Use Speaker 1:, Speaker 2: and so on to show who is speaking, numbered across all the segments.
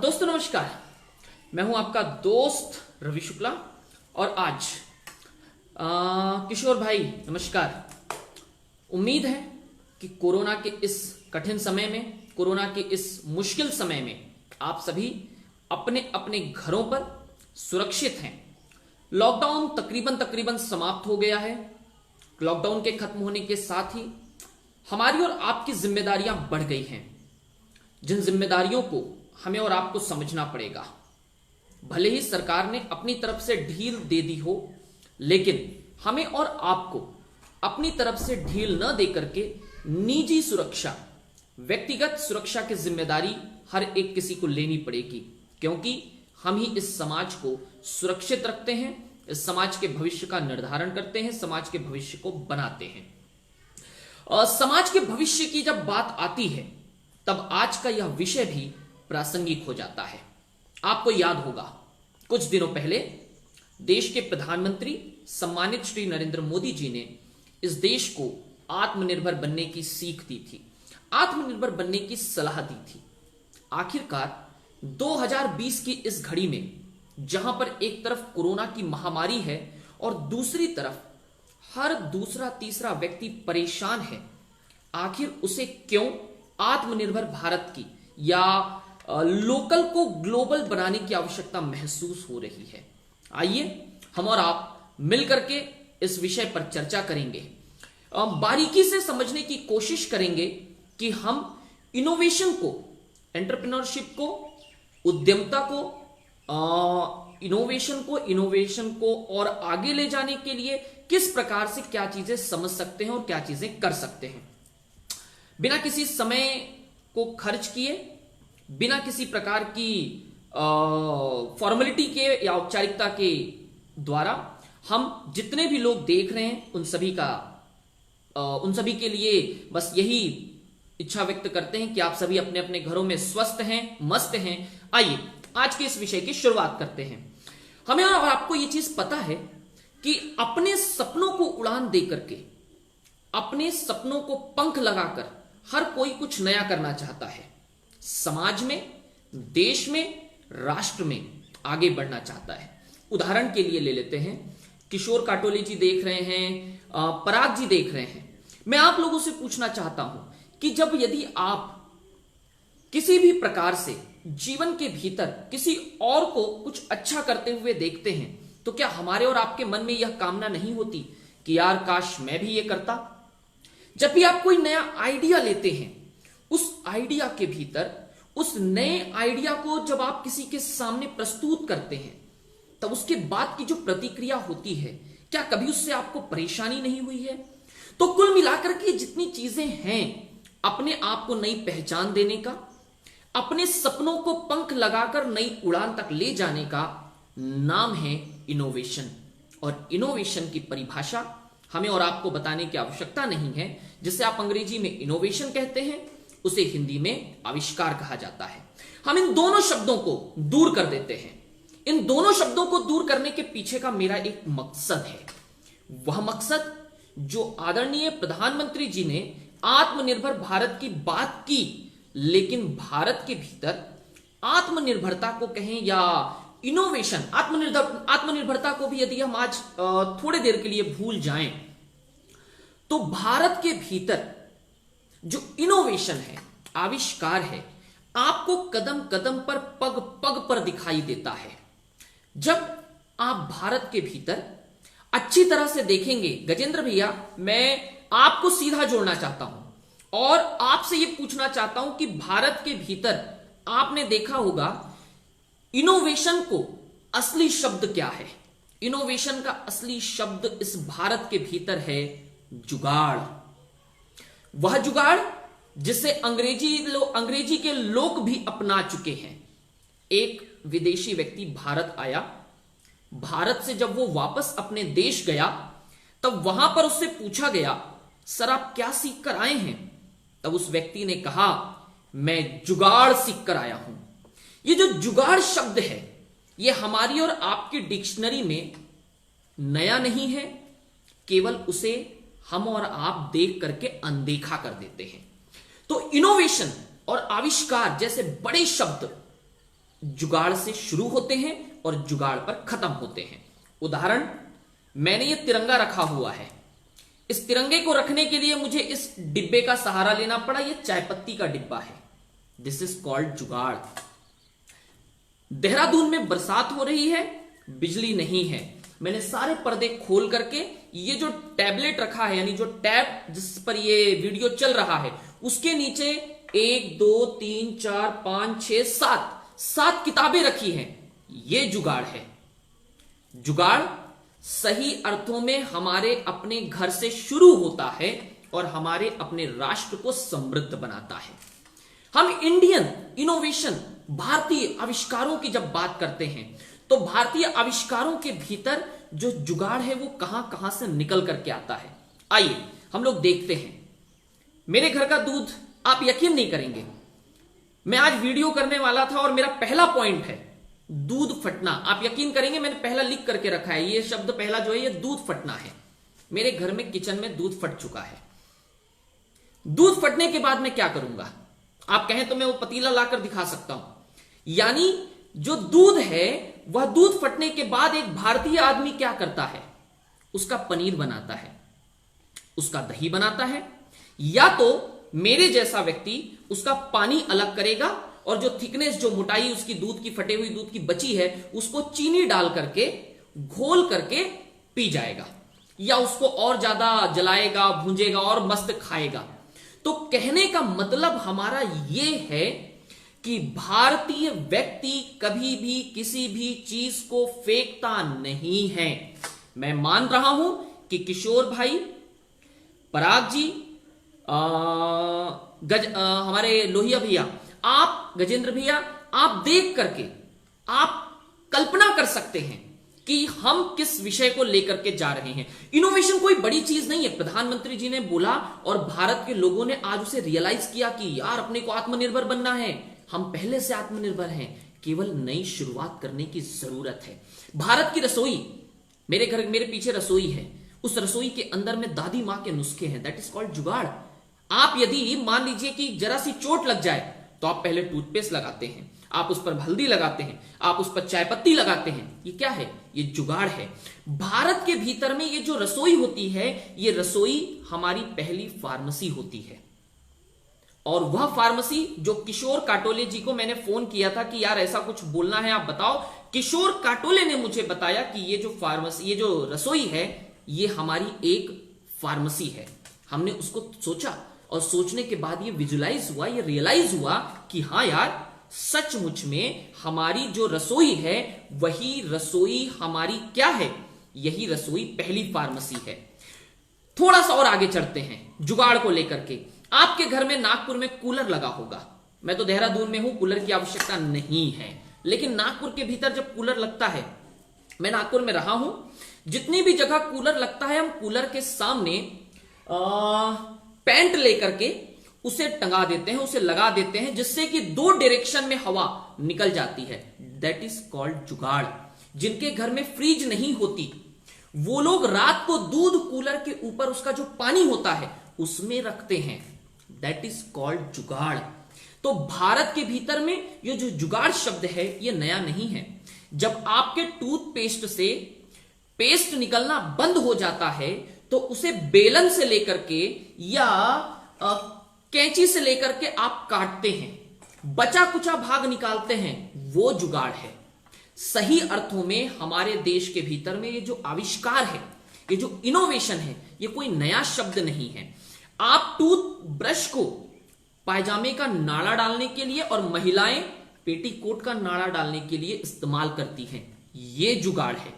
Speaker 1: दोस्तों नमस्कार। मैं हूं आपका दोस्त रवि शुक्ला और आज किशोर भाई नमस्कार। उम्मीद है कि कोरोना के इस कठिन समय में, कोरोना के इस मुश्किल समय में आप सभी अपने अपने घरों पर सुरक्षित हैं। लॉकडाउन तकरीबन समाप्त हो गया है। लॉकडाउन के खत्म होने के साथ ही हमारी और आपकी जिम्मेदारियां बढ़ गई हैं, जिन जिम्मेदारियों को हमें और आपको समझना पड़ेगा। भले ही सरकार ने अपनी तरफ से ढील दे दी हो, लेकिन हमें और आपको अपनी तरफ से ढील न दे करके निजी सुरक्षा, व्यक्तिगत सुरक्षा की जिम्मेदारी हर एक किसी को लेनी पड़ेगी, क्योंकि हम ही इस समाज को सुरक्षित रखते हैं, इस समाज के भविष्य का निर्धारण करते हैं, समाज के भविष्य को बनाते हैं। समाज के भविष्य की जब बात आती है तब आज का यह विषय भी प्रासंगिक हो जाता है। आपको याद होगा कुछ दिनों पहले देश के प्रधानमंत्री सम्मानित श्री नरेंद्र मोदी जी ने इस देश को आत्मनिर्भर बनने की सीख दी थी, आत्मनिर्भर बनने की सलाह दी थी। आखिरकार 2020 की इस घड़ी में जहां पर एक तरफ कोरोना की महामारी है और दूसरी तरफ हर दूसरा तीसरा व्यक्ति परेशान है, आखिर उसे क्यों आत्मनिर्भर भारत की या लोकल को ग्लोबल बनाने की आवश्यकता महसूस हो रही है? आइए हम और आप मिलकर के इस विषय पर चर्चा करेंगे, बारीकी से समझने की कोशिश करेंगे कि हम इनोवेशन को, एंटरप्रेन्योरशिप को, उद्यमता को, इनोवेशन को और आगे ले जाने के लिए किस प्रकार से क्या चीजें समझ सकते हैं और क्या चीजें कर सकते हैं। बिना किसी समय को खर्च किए, बिना किसी प्रकार की फॉर्मेलिटी के या औपचारिकता के द्वारा हम जितने भी लोग देख रहे हैं उन सभी के लिए बस यही इच्छा व्यक्त करते हैं कि आप सभी अपने अपने घरों में स्वस्थ हैं, मस्त हैं। आइए आज के इस विषय की शुरुआत करते हैं। हमें और आपको ये चीज पता है कि अपने सपनों को उड़ान दे करके, अपने सपनों को पंख लगाकर हर कोई कुछ नया करना चाहता है। समाज में, देश में, राष्ट्र में आगे बढ़ना चाहता है। उदाहरण के लिए ले लेते हैं, किशोर काटोले जी देख रहे हैं, पराग जी देख रहे हैं। मैं आप लोगों से पूछना चाहता हूं कि जब यदि आप किसी भी प्रकार से जीवन के भीतर किसी और को कुछ अच्छा करते हुए देखते हैं तो क्या हमारे और आपके मन में यह कामना नहीं होती कि यार काश मैं भी ये करता? जब भी आप कोई नया आइडिया लेते हैं, उस आइडिया के भीतर, उस नए आइडिया को जब आप किसी के सामने प्रस्तुत करते हैं तब उसके बाद की जो प्रतिक्रिया होती है, क्या कभी उससे आपको परेशानी नहीं हुई है? तो कुल मिलाकर के जितनी चीजें हैं, अपने आप को नई पहचान देने का, अपने सपनों को पंख लगाकर नई उड़ान तक ले जाने का नाम है इनोवेशन। और इनोवेशन की परिभाषा हमें और आपको बताने की आवश्यकता नहीं है। जिसे आप अंग्रेजी में इनोवेशन कहते हैं, उसे हिंदी में आविष्कार कहा जाता है। हम इन दोनों शब्दों को दूर कर देते हैं। इन दोनों शब्दों को दूर करने के पीछे का मेरा एक मकसद है। वह मकसद जो आदरणीय प्रधानमंत्री जी ने आत्मनिर्भर भारत की बात की, लेकिन भारत के भीतर आत्मनिर्भरता को कहें या इनोवेशन, आत्मनिर्भरता को भी यदि हम आज थोड़ी देर के लिए भूल जाएं तो भारत के भीतर जो इनोवेशन है, आविष्कार है, आपको कदम कदम पर, पग पग पर दिखाई देता है। जब आप भारत के भीतर अच्छी तरह से देखेंगे, गजेंद्र भैया मैं आपको सीधा जोड़ना चाहता हूं और आपसे यह पूछना चाहता हूं कि भारत के भीतर आपने देखा होगा इनोवेशन को असली शब्द क्या है? इनोवेशन का असली शब्द इस भारत के भीतर है जुगाड़। वह जुगाड़ जिसे अंग्रेजी के लोग भी अपना चुके हैं। एक विदेशी व्यक्ति भारत आया, भारत से जब वो वापस अपने देश गया तब वहां पर उससे पूछा गया, सर आप क्या सीख कर आए हैं? तब उस व्यक्ति ने कहा, मैं जुगाड़ सीख कर आया हूं। ये जो जुगाड़ शब्द है ये हमारी और आपकी डिक्शनरी में नया नहीं है, केवल उसे हम और आप देख करके अनदेखा कर देते हैं। तो इनोवेशन और आविष्कार जैसे बड़े शब्द जुगाड़ से शुरू होते हैं और जुगाड़ पर खत्म होते हैं। उदाहरण, मैंने ये तिरंगा रखा हुआ है, इस तिरंगे को रखने के लिए मुझे इस डिब्बे का सहारा लेना पड़ा। ये चाय पत्ती का डिब्बा है, दिस इज कॉल्ड जुगाड़। देहरादून में बरसात हो रही है, बिजली नहीं है, मैंने सारे पर्दे खोल करके ये जो टैबलेट रखा है, यानी जो टैब जिस पर ये वीडियो चल रहा है, उसके नीचे 1 2 3 4 5 6 7 किताबें रखी हैं। ये जुगाड़ है। जुगाड़ सही अर्थों में हमारे अपने घर से शुरू होता है और हमारे अपने राष्ट्र को समृद्ध बनाता है। हम इंडियन इनोवेशन, भारतीय आविष्कारों की जब बात करते हैं तो भारतीय आविष्कारों के भीतर जो जुगाड़ है वो कहां कहां से निकल करके आता है। आइए हम लोग देखते हैं। मेरे घर का दूध, आप यकीन नहीं करेंगे, मैं आज वीडियो करने वाला था और मेरा पहला पॉइंट है दूध फटना। आप यकीन करेंगे मैंने पहला लिख करके रखा है, ये शब्द पहला जो है ये दूध फटना है। मेरे घर में किचन में दूध फट चुका है। दूध फटने के बाद मैं क्या करूंगा? आप कहें तो मैं वो पतीला लाकर दिखा सकता हूं। यानी जो दूध है वह दूध फटने के बाद एक भारतीय आदमी क्या करता है? उसका पनीर बनाता है, उसका दही बनाता है, या तो मेरे जैसा व्यक्ति उसका पानी अलग करेगा और जो थिकनेस, जो मोटाई उसकी दूध की, फटे हुई दूध की बची है, उसको चीनी डाल करके घोल करके पी जाएगा, या उसको और ज्यादा जलाएगा, भूंजेगा और मस्त खाएगा। तो कहने का मतलब हमारा यह है कि भारतीय व्यक्ति कभी भी किसी भी चीज को फेंकता नहीं है। मैं मान रहा हूं कि किशोर भाई, पराग जी, हमारे लोहिया भैया, आप गजेंद्र भैया, आप देख करके आप कल्पना कर सकते हैं कि हम किस विषय को लेकर के जा रहे हैं। इनोवेशन कोई बड़ी चीज नहीं है। प्रधानमंत्री जी ने बोला और भारत के लोगों ने आज उसे रियलाइज किया कि यार अपने को आत्मनिर्भर बनना है। हम पहले से आत्मनिर्भर हैं, केवल नई शुरुआत करने की जरूरत है। भारत की रसोई, मेरे पीछे रसोई है, उस रसोई के अंदर में दादी मां के नुस्खे हैं, दैट इज कॉल्ड जुगाड़। आप यदि मान लीजिए कि जरा सी चोट लग जाए तो आप पहले टूथपेस्ट लगाते हैं, आप उस पर हल्दी लगाते हैं, आप उस पर चाय पत्ती लगाते हैं। ये क्या है? ये जुगाड़ है। भारत के भीतर में ये जो रसोई होती है, ये रसोई हमारी पहली फार्मेसी होती है। और वह फार्मेसी जो किशोर काटोले जी को मैंने फोन किया था कि यार ऐसा कुछ बोलना है, आप बताओ। किशोर काटोले ने मुझे बताया कि ये जो फार्मेसी, ये जो रसोई है, ये हमारी एक फार्मेसी है। हमने उसको सोचा और सोचने के बाद ये विजुलाइज हुआ, ये रियलाइज हुआ कि हाँ यार सचमुच में हमारी जो रसोई है वही रसोई हमारी क्या है? यही रसोई पहली फार्मेसी है। थोड़ा सा और आगे चढ़ते हैं जुगाड़ को लेकर के। आपके घर में नागपुर में कूलर लगा होगा, मैं तो देहरादून में हूं, कूलर की आवश्यकता नहीं है, लेकिन नागपुर के भीतर जब कूलर लगता है, मैं नागपुर में रहा हूं, जितनी भी जगह कूलर लगता है हम कूलर के सामने पैंट लेकर के उसे टंगा देते हैं, उसे लगा देते हैं, जिससे कि 2 डायरेक्शन में हवा निकल जाती है। दैट इज कॉल्ड जुगाड़। जिनके घर में फ्रिज नहीं होती वो लोग रात को दूध कूलर के ऊपर उसका जो पानी होता है उसमें रखते हैं, दैट इज कॉल्ड जुगाड़। तो भारत के भीतर में ये जो जुगाड़ शब्द है ये नया नहीं है। जब आपके टूथपेस्ट से पेस्ट निकलना बंद हो जाता है तो उसे बेलन से लेकर के या कैंची से लेकर के आप काटते हैं, बचा कुचा भाग निकालते हैं, वो जुगाड़ है। सही अर्थों में हमारे देश के भीतर में ये जो आविष्कार है, ये जो इनोवेशन है, ये कोई नया शब्द नहीं है। आप टूथ ब्रश को पायजामे का नाड़ा डालने के लिए और महिलाएं पेटीकोट का नाड़ा डालने के लिए इस्तेमाल करती हैं, ये जुगाड़ है।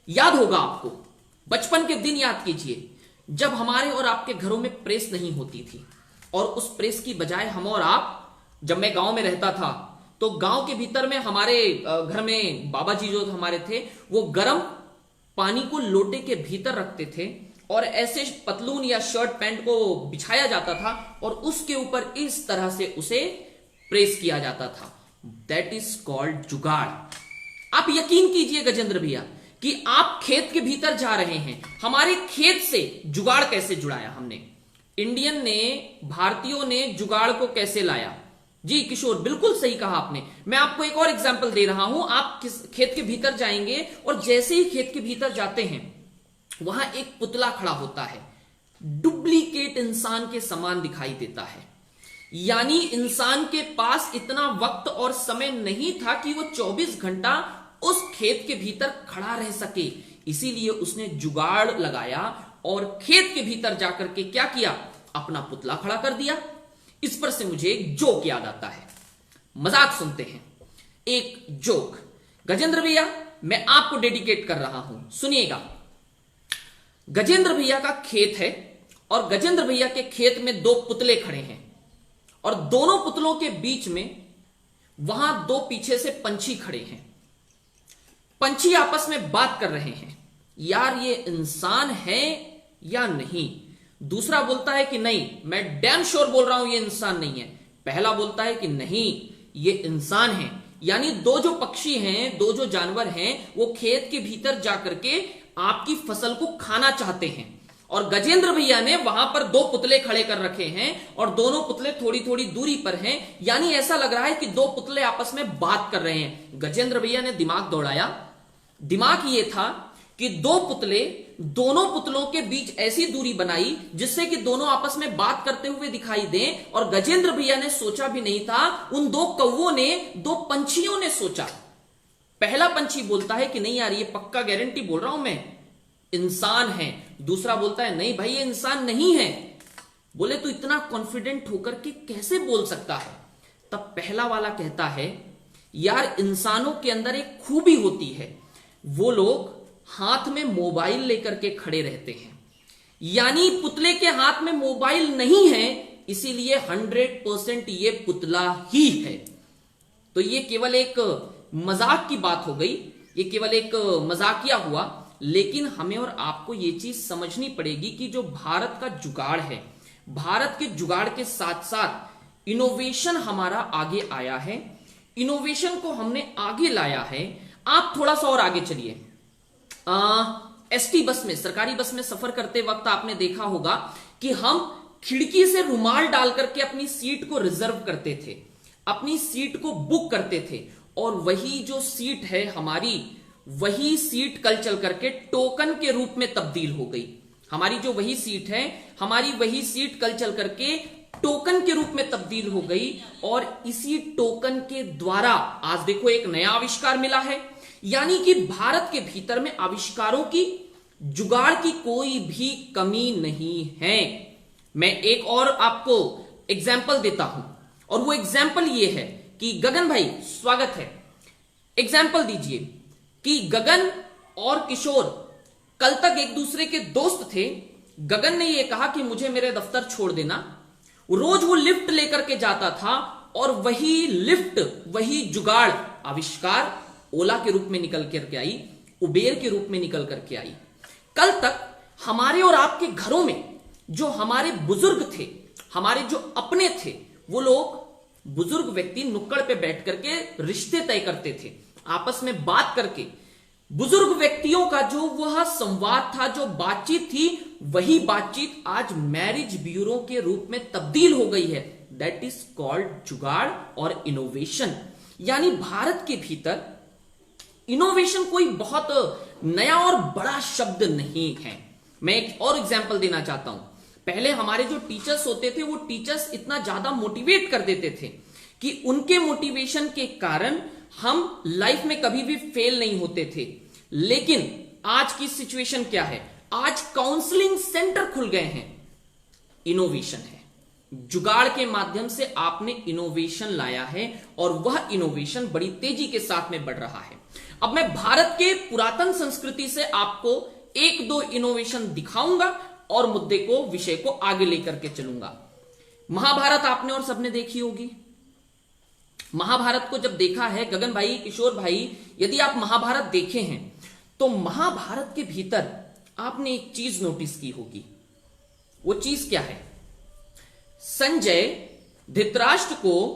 Speaker 1: याद होगा आपको, बचपन के दिन याद कीजिए जब हमारे और आपके घरों में प्रेस नहीं होती थी, और उस प्रेस की बजाय हम और आप, जब मैं गांव में रहता था तो गांव के भीतर में हमारे घर में बाबा जी जो हमारे थे वो गर्म पानी को लोटे के भीतर रखते थे और ऐसे पतलून या शर्ट पैंट को बिछाया जाता था और उसके ऊपर इस तरह से उसे प्रेस किया जाता था। दैट इज कॉल्ड जुगाड़। आप यकीन कीजिए गजेंद्र भैया कि आप खेत के भीतर जा रहे हैं, हमारे खेत से जुगाड़ कैसे जुड़ाया हमने, इंडियन ने, भारतीयों ने जुगाड़ को कैसे लाया। जी किशोर, बिल्कुल सही कहा आपने। मैं आपको एक और एग्जांपल दे रहा हूं। आप खेत के भीतर जाएंगे और जैसे ही खेत के भीतर जाते हैं वहां एक पुतला खड़ा होता है, डुप्लीकेट इंसान के समान दिखाई देता है। यानी इंसान के पास इतना वक्त और समय नहीं था कि वो 24 घंटा उस खेत के भीतर खड़ा रह सके, इसीलिए उसने जुगाड़ लगाया और खेत के भीतर जाकर के क्या किया, अपना पुतला खड़ा कर दिया। इस पर से मुझे एक जोक याद आता है, मजाक सुनते हैं। एक जोक गजेंद्र भैया मैं आपको डेडिकेट कर रहा हूं, सुनिएगा। गजेंद्र भैया का खेत है और गजेंद्र भैया के खेत में दो पुतले खड़े हैं और दोनों पुतलों के बीच में वहां दो पीछे से पंछी खड़े हैं। पंछी आपस में बात कर रहे हैं, यार ये इंसान है या नहीं। दूसरा बोलता है कि नहीं, मैं डैम श्योर बोल रहा हूं ये इंसान नहीं है। पहला बोलता है कि नहीं ये इंसान है। यानी दो जो पक्षी हैं, दो जो जानवर हैं, वो खेत के भीतर जाकर के आपकी फसल को खाना चाहते हैं और गजेंद्र भैया ने वहां पर दो पुतले खड़े कर रखे हैं और दोनों पुतले थोड़ी थोड़ी दूरी पर हैं। यानी ऐसा लग रहा है कि दो पुतले आपस में बात कर रहे हैं। गजेंद्र भैया ने दिमाग दौड़ाया। दिमाग ये था कि दो पुतले, दोनों पुतलों के बीच ऐसी दूरी बनाई जिससे कि दोनों आपस में बात करते हुए दिखाई दें। और गजेंद्र भैया ने सोचा भी नहीं था, उन दो कौवों ने, दो पंछियों ने सोचा। पहला पंछी बोलता है कि नहीं यार ये पक्का गारंटी बोल रहा हूं मैं, इंसान है। दूसरा बोलता है नहीं भाई ये इंसान नहीं है। बोले तो इतना कॉन्फिडेंट होकर के कैसे बोल सकता है। तब पहला वाला कहता है यार इंसानों के अंदर एक खूबी होती है, वो लोग हाथ में मोबाइल लेकर के खड़े रहते हैं। यानी पुतले के हाथ में मोबाइल नहीं है, इसीलिए 100% ये पुतला ही है। तो ये केवल एक मजाक की बात हो गई, ये केवल एक मजाकिया हुआ। लेकिन हमें और आपको ये चीज समझनी पड़ेगी कि जो भारत का जुगाड़ है, भारत के जुगाड़ के साथ साथ इनोवेशन हमारा आगे आया है। इनोवेशन को हमने आगे लाया है। आप थोड़ा सा और आगे चलिए। एसटी बस में, सरकारी बस में सफर करते वक्त आपने देखा होगा कि हम खिड़की से रुमाल डाल करके अपनी सीट को रिजर्व करते थे, अपनी सीट को बुक करते थे। और वही जो सीट है हमारी, वही सीट कल चल करके टोकन के रूप में तब्दील हो गई। हमारी जो वही सीट है, हमारी वही सीट कल चल करके टोकन के रूप में तब्दील हो गई। और इसी टोकन के द्वारा आज देखो एक नया आविष्कार मिला है। यानी कि भारत के भीतर में आविष्कारों की, जुगाड़ की कोई भी कमी नहीं है। मैं एक और आपको एग्जाम्पल देता हूं और वो एग्जाम्पल ये है कि गगन भाई स्वागत है। एग्जाम्पल दीजिए कि गगन और किशोर कल तक एक दूसरे के दोस्त थे। गगन ने यह कहा कि मुझे मेरे दफ्तर छोड़ देना। रोज वो लिफ्ट लेकर के जाता था और वही लिफ्ट, वही जुगाड़, आविष्कार ओला के रूप में निकल करके आई, उबेर के रूप में निकल करके आई। कल तक हमारे और आपके घरों में जो हमारे बुजुर्ग थे, हमारे जो अपने थे, वो लोग, बुजुर्ग व्यक्ति नुक्कड़ पे बैठ करके रिश्ते तय करते थे, आपस में बात करके। बुजुर्ग व्यक्तियों का जो वह संवाद था, जो बातचीत थी, वही बातचीत आज मैरिज ब्यूरो के रूप में तब्दील हो गई है। दैट इज कॉल्ड जुगाड़ और इनोवेशन। यानी भारत के भीतर इनोवेशन कोई बहुत नया और बड़ा शब्द नहीं है। मैं एक और एग्जांपल देना चाहता हूं। पहले हमारे जो टीचर्स होते थे, वो टीचर्स इतना ज्यादा मोटिवेट कर देते थे कि उनके मोटिवेशन के कारण हम लाइफ में कभी भी फेल नहीं होते थे। लेकिन आज की सिचुएशन क्या है? आज काउंसलिंग सेंटर खुल गए हैं। इनोवेशन है, जुगाड़ के माध्यम से आपने इनोवेशन लाया है और वह इनोवेशन बड़ी तेजी के साथ में बढ़ रहा है। अब मैं भारत के पुरातन संस्कृति से आपको एक दो इनोवेशन दिखाऊंगा और मुद्दे को, विषय को आगे लेकर के चलूंगा। महाभारत आपने और सबने देखी होगी। महाभारत को जब देखा है गगन भाई, किशोर भाई, यदि आप महाभारत देखे हैं तो महाभारत के भीतर आपने एक चीज नोटिस की होगी। वो चीज क्या है? संजय धृतराष्ट्र को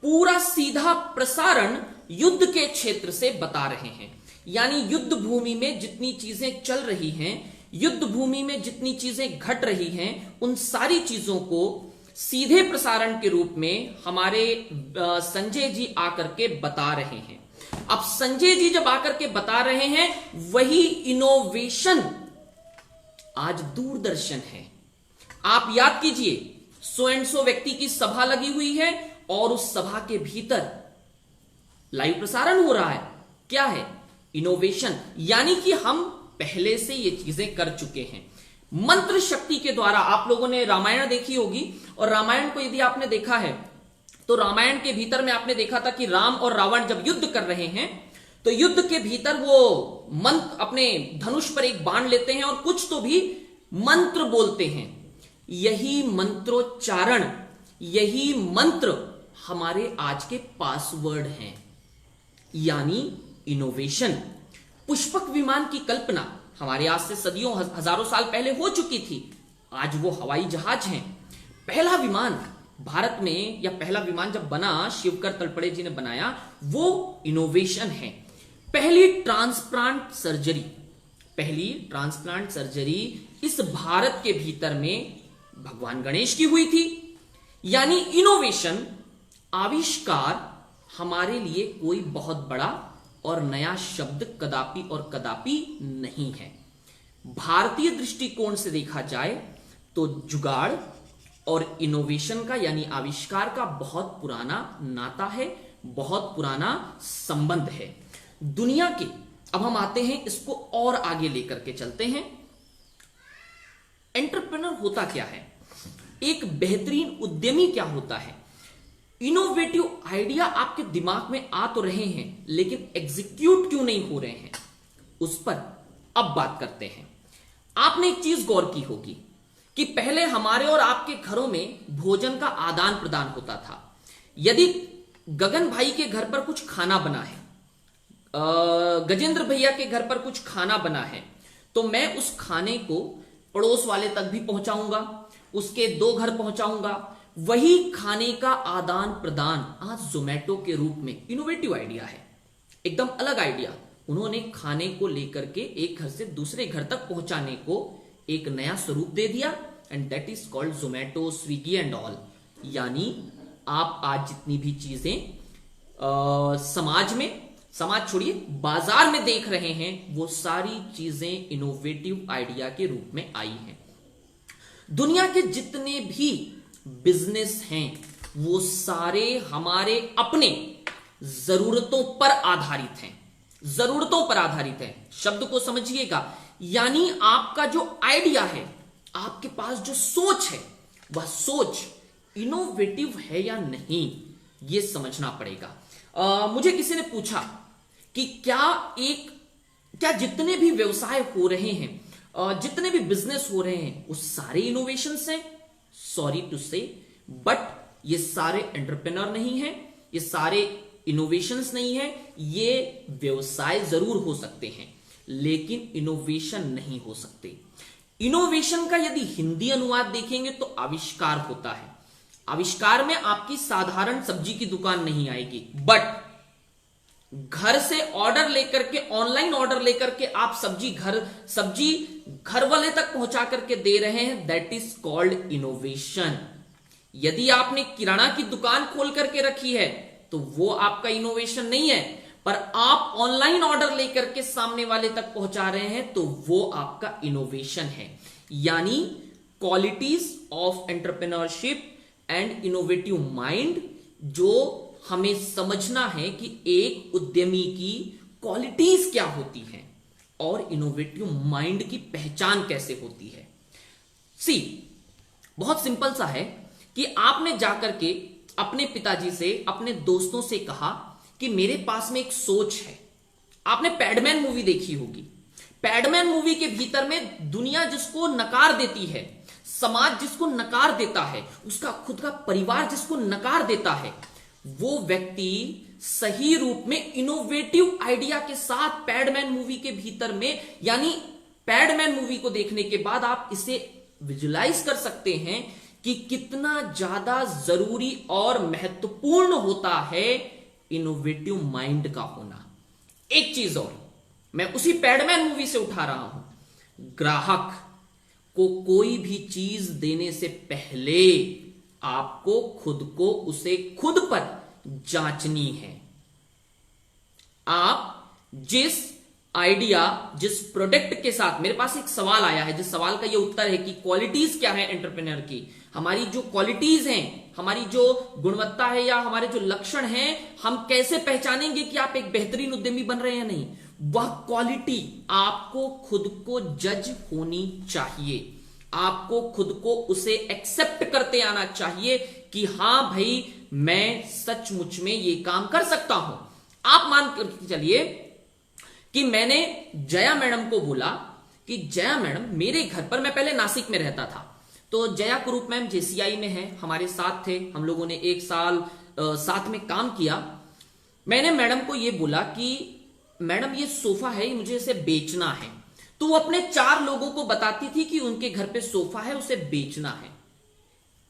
Speaker 1: पूरा सीधा प्रसारण युद्ध के क्षेत्र से बता रहे हैं। यानी युद्ध भूमि में जितनी चीजें चल रही हैं, युद्ध भूमि में जितनी चीजें घट रही हैं, उन सारी चीजों को सीधे प्रसारण के रूप में हमारे संजय जी आकर के बता रहे हैं। अब संजय जी जब आकर के बता रहे हैं, वही इनोवेशन आज दूरदर्शन है। आप याद कीजिए, सो एंड सो व्यक्ति की सभा लगी हुई है और उस सभा के भीतर लाइव प्रसारण हो रहा है। क्या है? इनोवेशन। यानी कि हम पहले से ये चीजें कर चुके हैं। मंत्र शक्ति के द्वारा आप लोगों ने रामायण देखी होगी, और रामायण को यदि आपने देखा है तो रामायण के भीतर में आपने देखा था कि राम और रावण जब युद्ध कर रहे हैं तो युद्ध के भीतर वो मंत्र अपने धनुष पर एक बाण लेते हैं और कुछ तो भी मंत्र बोलते हैं। यही मंत्रोच्चारण, यही मंत्र हमारे आज के पासवर्ड हैं, यानी इनोवेशन। पुष्पक विमान की कल्पना हमारे आज से सदियों हजारों साल पहले हो चुकी थी। आज वो हवाई जहाज हैं। पहला विमान भारत में, या पहला विमान जब बना, शिवकर तलपड़े जी ने बनाया, वो इनोवेशन है। पहली ट्रांसप्लांट सर्जरी इस भारत के भीतर में भगवान गणेश की हुई थी। यानी इनोवेशन, आविष्कार हमारे लिए कोई बहुत बड़ा और नया शब्द कदापि और कदापि नहीं है। भारतीय दृष्टिकोण से देखा जाए तो जुगाड़ और इनोवेशन का, यानी आविष्कार का बहुत पुराना नाता है, बहुत पुराना संबंध है दुनिया के। अब हम आते हैं, इसको और आगे लेकर के चलते हैं। एंटरप्रेन्योर होता क्या है? एक बेहतरीन उद्यमी क्या होता है? इनोवेटिव आइडिया आपके दिमाग में आ तो रहे हैं, लेकिन एग्जीक्यूट क्यों नहीं हो रहे हैं, उस पर अब बात करते हैं। आपने एक चीज गौर की होगी कि पहले हमारे और आपके घरों में भोजन का आदान प्रदान होता था। यदि गगन भाई के घर पर कुछ खाना बना है, गजेंद्र भैया के घर पर कुछ खाना बना है, तो मैं उस खाने को पड़ोस वाले तक भी पहुंचाऊंगा, उसके 2 घर पहुंचाऊंगा। वही खाने का आदान प्रदान आज जोमेटो के रूप में इनोवेटिव आइडिया है, एकदम अलग आइडिया। उन्होंने खाने को लेकर के एक घर से दूसरे घर तक पहुंचाने को एक नया स्वरूप दे दिया, and that is called Zomato, Swiggy and all. यानी आप आज जितनी भी चीजें समाज में, समाज छोड़िए, बाजार में देख रहे हैं, वो सारी चीजें इनोवेटिव आइडिया के रूप में आई हैं। दुनिया के जितने भी बिजनेस हैं, वो सारे हमारे अपने जरूरतों पर आधारित हैं, जरूरतों पर आधारित है। शब्द को समझिएगा, यानी आपका जो आइडिया है, आपके पास जो सोच है, वह सोच इनोवेटिव है या नहीं, यह समझना पड़ेगा। मुझे किसी ने पूछा कि क्या जितने भी व्यवसाय हो रहे हैं, जितने भी बिजनेस हो रहे हैं, वो सारे इनोवेशंस हैं? सॉरी टू से, बट ये सारे एंटरप्रेन्योर नहीं है, ये सारे इनोवेशंस नहीं है। ये व्यवसाय जरूर हो सकते हैं, लेकिन इनोवेशन नहीं हो सकते। इनोवेशन का यदि हिंदी अनुवाद देखेंगे तो आविष्कार होता है। आविष्कार में आपकी साधारण सब्जी की दुकान नहीं आएगी, बट घर से ऑर्डर लेकर के, ऑनलाइन ऑर्डर लेकर के आप सब्जी घर वाले तक पहुंचा करके दे रहे हैं, दैट इज कॉल्ड इनोवेशन। यदि आपने किराना की दुकान खोल करके रखी है तो वो आपका इनोवेशन नहीं है, पर आप ऑनलाइन ऑर्डर लेकर के सामने वाले तक पहुंचा रहे हैं तो वो आपका इनोवेशन है। यानी qualities of entrepreneurship and innovative mind, जो हमें समझना है कि एक उद्यमी की क्वालिटीज क्या होती हैं और इनोवेटिव माइंड की पहचान कैसे होती है। सी, बहुत सिंपल सा है कि आपने जाकर के अपने पिताजी से, अपने दोस्तों से कहा कि मेरे पास में एक सोच है। आपने पैडमैन मूवी देखी होगी। पैडमैन मूवी के भीतर में दुनिया जिसको नकार देती है, समाज जिसको नकार देता है, उसका खुद का परिवार जिसको नकार देता है, वो व्यक्ति सही रूप में इनोवेटिव आइडिया के साथ पैडमैन मूवी के भीतर में, यानी पैडमैन मूवी को देखने के बाद आप इसे विजुलाइज कर सकते हैं कि कितना ज्यादा जरूरी और महत्वपूर्ण होता है इनोवेटिव माइंड का होना। एक चीज और मैं उसी पैडमैन मूवी से उठा रहा हूं, ग्राहक को कोई भी चीज देने से पहले आपको खुद को उसे खुद पर जांचनी है। आप जिस आइडिया, जिस प्रोडक्ट के साथ, मेरे पास एक सवाल आया है जिस सवाल का यह उत्तर है कि क्वालिटीज क्या है एंटरप्रेन्योर की, हमारी जो क्वालिटीज हैं, हमारी जो गुणवत्ता है या हमारे जो लक्षण हैं, हम कैसे पहचानेंगे कि आप एक बेहतरीन उद्यमी बन रहे हैं या नहीं। वह क्वालिटी आपको खुद को जज होनी चाहिए, आपको खुद को उसे एक्सेप्ट करते आना चाहिए कि हां भाई मैं सचमुच में ये काम कर सकता हूं। आप मान कर चलिए कि मैंने जया मैडम को बोला कि जया मैडम मेरे घर पर, मैं पहले नासिक में रहता था, तो जया कुरूप मैम जेसीआई में है, हमारे साथ थे, हम लोगों ने 1 साल साथ में काम किया। मैंने मैडम को यह बोला कि मैडम ये सोफा है, मुझे इसे बेचना है। तो वो अपने 4 लोगों को बताती थी कि उनके घर पे सोफा है, उसे बेचना है।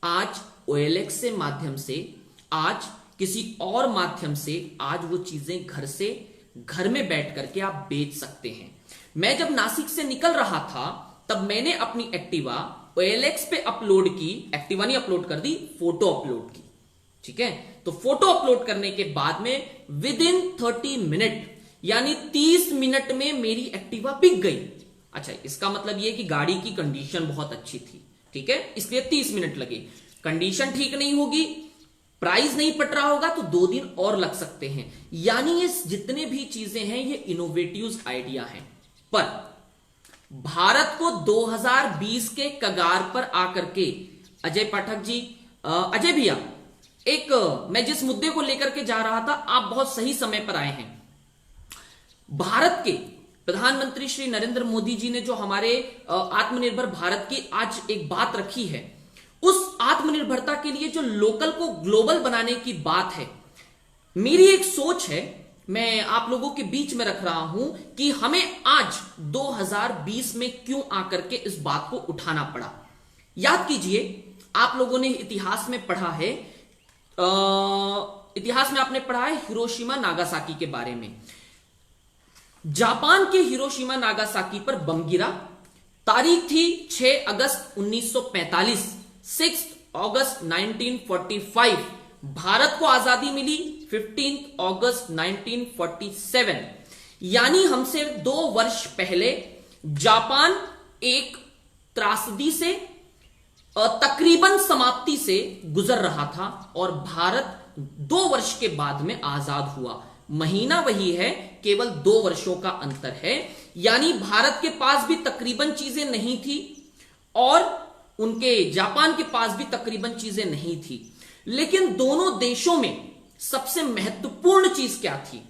Speaker 1: आज OLX से माध्यम से, आज किसी और माध्यम से, आज वो चीजें घर में बैठ करके आप बेच सकते हैं। मैं जब नासिक से निकल रहा था तब मैंने अपनी एक्टिवा OLX पे अपलोड की, एक्टिवा नहीं अपलोड कर दी, फोटो अपलोड की। ठीक है, तो फोटो अपलोड करने के बाद में विद इन 30 मिनट, यानी 30 मिनट में मेरी एक्टिवा बिक गई। अच्छा, इसका मतलब यह कि गाड़ी की कंडीशन बहुत अच्छी थी, ठीक है, इसलिए 30 मिनट लगे। कंडीशन ठीक नहीं होगी, प्राइस नहीं पट रहा होगा तो 2 दिन और लग सकते हैं। यानी ये जितने भी चीजें हैं ये इनोवेटिव आइडिया हैं। पर भारत को 2020 के कगार पर आकर के अजय पाठक जी, अजय भैया, एक मैं जिस मुद्दे को लेकर के जा रहा था, आप बहुत सही समय पर आए हैं। भारत के प्रधानमंत्री श्री नरेंद्र मोदी जी ने जो हमारे आत्मनिर्भर भारत की आज एक बात रखी है, उस आत्मनिर्भरता के लिए जो लोकल को ग्लोबल बनाने की बात है, मेरी एक सोच है, मैं आप लोगों के बीच में रख रहा हूं कि हमें आज 2020 में क्यों आकर के इस बात को उठाना पड़ा। याद कीजिए, आप लोगों ने इतिहास में पढ़ा है, इतिहास में आपने पढ़ा है हिरोशिमा नागासाकी के बारे में। जापान के हिरोशिमा नागासाकी पर बम गिरा, तारीख थी 6 अगस्त 1945, 6 अगस्त 1945। भारत को आजादी मिली 15 अगस्त 1947, यानी हमसे 2 वर्ष पहले जापान एक त्रासदी से, तकरीबन समाप्ति से गुजर रहा था और भारत 2 वर्ष के बाद में आजाद हुआ। महीना वही है, केवल 2 वर्षों का अंतर है। यानी भारत के पास भी तकरीबन चीजें नहीं थी और उनके जापान के पास भी तकरीबन चीजें नहीं थी, लेकिन दोनों देशों में सबसे महत्वपूर्ण चीज क्या थी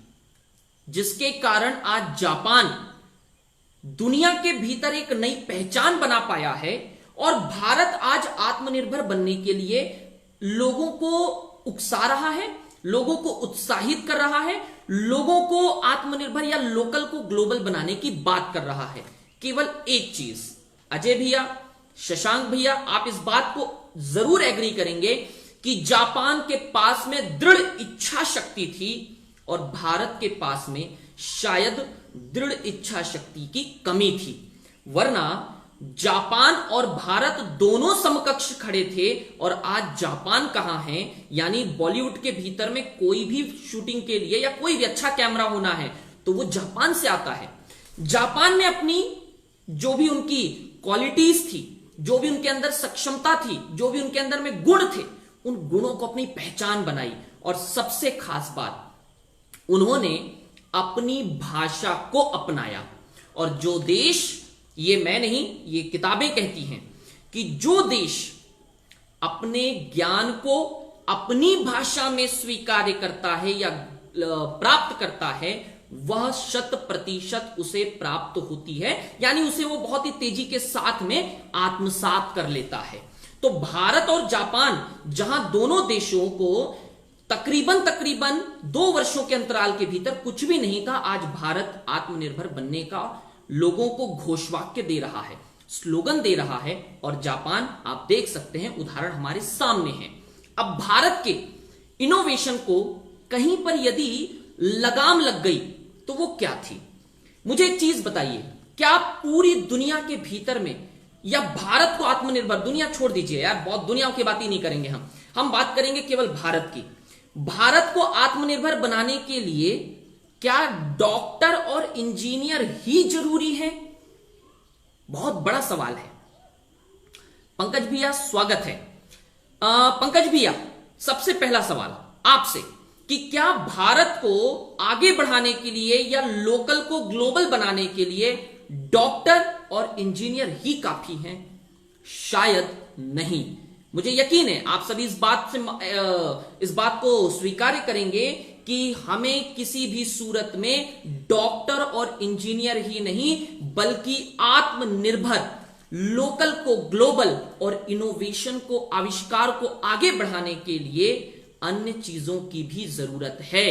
Speaker 1: जिसके कारण आज जापान दुनिया के भीतर एक नई पहचान बना पाया है और भारत आज आत्मनिर्भर बनने के लिए लोगों को उकसा रहा है, लोगों को उत्साहित कर रहा है, लोगों को आत्मनिर्भर या लोकल को ग्लोबल बनाने की बात कर रहा है। केवल एक चीज, अजय भैया, शशांक भैया, आप इस बात को जरूर एग्री करेंगे कि जापान के पास में दृढ़ इच्छा शक्ति थी और भारत के पास में शायद दृढ़ इच्छा शक्ति की कमी थी। वरना जापान और भारत दोनों समकक्ष खड़े थे और आज जापान कहां है, यानी बॉलीवुड के भीतर में कोई भी शूटिंग के लिए या कोई भी अच्छा कैमरा होना है तो वो जापान से आता है। जापान में अपनी जो भी उनकी क्वालिटीज थी, जो भी उनके अंदर सक्षमता थी, जो भी उनके अंदर में गुण थे, उन गुणों को अपनी पहचान बनाई और सबसे खास बात, उन्होंने अपनी भाषा को अपनाया। और जो देश, ये मैं नहीं, ये किताबें कहती हैं कि जो देश अपने ज्ञान को अपनी भाषा में स्वीकार करता है या प्राप्त करता है, वह 100% उसे प्राप्त होती है, यानी उसे वो बहुत ही तेजी के साथ में आत्मसात कर लेता है। तो भारत और जापान, जहां दोनों देशों को तकरीबन 2 वर्षों के अंतराल के भीतर कुछ भी नहीं था, आज भारत आत्मनिर्भर बनने का लोगों को घोषवाक्य दे रहा है, स्लोगन दे रहा है, और जापान आप देख सकते हैं उदाहरण हमारे सामने है। अब भारत के इनोवेशन को कहीं पर यदि लगाम लग गई तो वो क्या थी? मुझे एक चीज बताइए, क्या पूरी दुनिया के भीतर में, या भारत को आत्मनिर्भर, दुनिया छोड़ दीजिए यार, बहुत दुनिया की बात ही नहीं करेंगे हम बात करेंगे केवल भारत की। भारत को आत्मनिर्भर बनाने के लिए क्या डॉक्टर और इंजीनियर ही जरूरी है? बहुत बड़ा सवाल है। पंकज भैया स्वागत है। पंकज भैया, सबसे पहला सवाल आपसे कि क्या भारत को आगे बढ़ाने के लिए या लोकल को ग्लोबल बनाने के लिए डॉक्टर और इंजीनियर ही काफी हैं? शायद नहीं। मुझे यकीन है आप सभी इस बात को स्वीकार करेंगे कि हमें किसी भी सूरत में डॉक्टर और इंजीनियर ही नहीं, बल्कि आत्मनिर्भर, लोकल को ग्लोबल और इनोवेशन को, आविष्कार को आगे बढ़ाने के लिए अन्य चीजों की भी जरूरत है।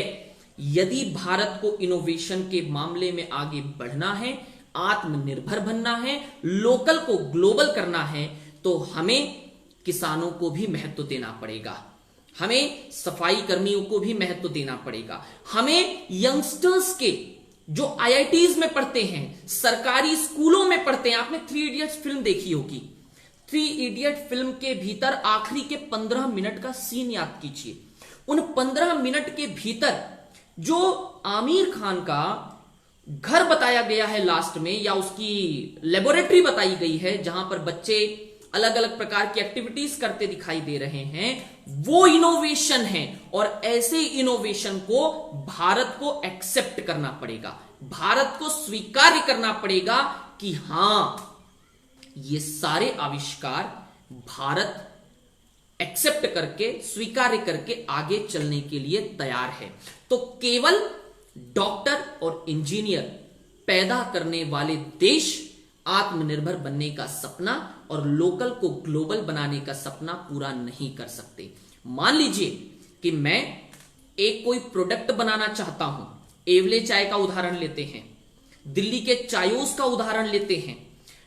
Speaker 1: यदि भारत को इनोवेशन के मामले में आगे बढ़ना है, आत्मनिर्भर बनना है, लोकल को ग्लोबल करना है, तो हमें किसानों को भी महत्व देना पड़ेगा, हमें सफाई कर्मियों को भी महत्व देना पड़ेगा, हमें यंगस्टर्स के जो आईआईटीज में पढ़ते हैं, सरकारी स्कूलों में पढ़ते हैं। आपने 3 इडियट्स फिल्म देखी होगी। 3 इडियट फिल्म के भीतर आखिरी के 15 मिनट का सीन याद कीजिए। उन 15 मिनट के भीतर जो आमिर खान का घर बताया गया है लास्ट में, या उसकी लेबोरेटरी बताई गई है जहां पर बच्चे अलग अलग प्रकार की एक्टिविटीज करते दिखाई दे रहे हैं, वो इनोवेशन है। और ऐसे इनोवेशन को भारत को एक्सेप्ट करना पड़ेगा, भारत को स्वीकार करना पड़ेगा कि हां, ये सारे आविष्कार भारत एक्सेप्ट करके, स्वीकार करके आगे चलने के लिए तैयार है। तो केवल डॉक्टर और इंजीनियर पैदा करने वाले देश आत्मनिर्भर बनने का सपना और लोकल को ग्लोबल बनाने का सपना पूरा नहीं कर सकते। मान लीजिए कि मैं एक कोई प्रोडक्ट बनाना चाहता हूं, एवले चाय का उदाहरण लेते हैं, दिल्ली के चायोस का उदाहरण लेते हैं,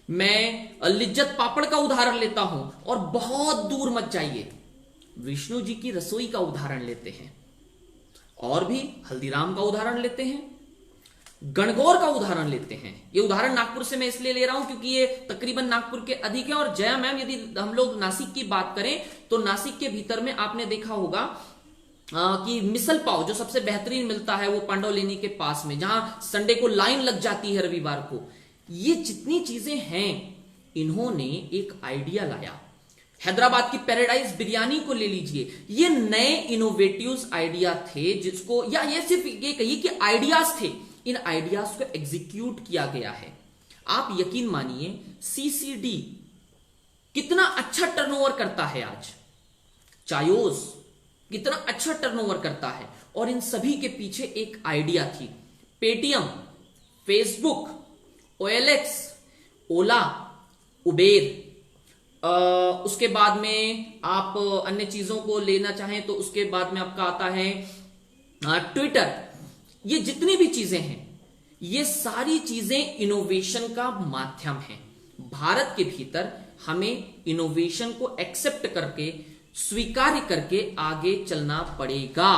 Speaker 1: मैं लिज्जत पापड़ का उदाहरण लेता हूं, और बहुत दूर मत जाइए, विष्णु जी की रसोई का उदाहरण लेते हैं, और भी हल्दीराम का उदाहरण लेते हैं, गणगौर का उदाहरण लेते हैं। ये उदाहरण नागपुर से मैं इसलिए ले रहा हूं क्योंकि ये तकरीबन नागपुर के अधिक है। और जया मैम, यदि हम लोग नासिक की बात करें तो नासिक के भीतर में आपने देखा होगा कि मिसल पाव जो सबसे बेहतरीन मिलता है वो पांडवलेनी के पास में, जहां संडे को लाइन लग जाती है रविवार को। ये जितनी चीजें हैं, इन्होंने एक आइडिया लाया। हैदराबाद की पैराडाइज बिरयानी को ले लीजिए, ये नए इनोवेटिव आइडिया थे, जिसको, या ये सिर्फ ये कहिए कि आइडियाज थे, इन आइडियाज को एग्जीक्यूट किया गया है। आप यकीन मानिए, सीसीडी कितना अच्छा टर्नओवर करता है आज, चायोस कितना अच्छा टर्नओवर करता है, और इन सभी के पीछे एक आइडिया थी। पेटीएम, फेसबुक, OLX, ओला, उबेर, उसके बाद में आप अन्य चीजों को लेना चाहें तो उसके बाद में आपका आता है ट्विटर। ये जितनी भी चीजें हैं, ये सारी चीजें इनोवेशन का माध्यम है। भारत के भीतर हमें इनोवेशन को एक्सेप्ट करके, स्वीकार करके आगे चलना पड़ेगा।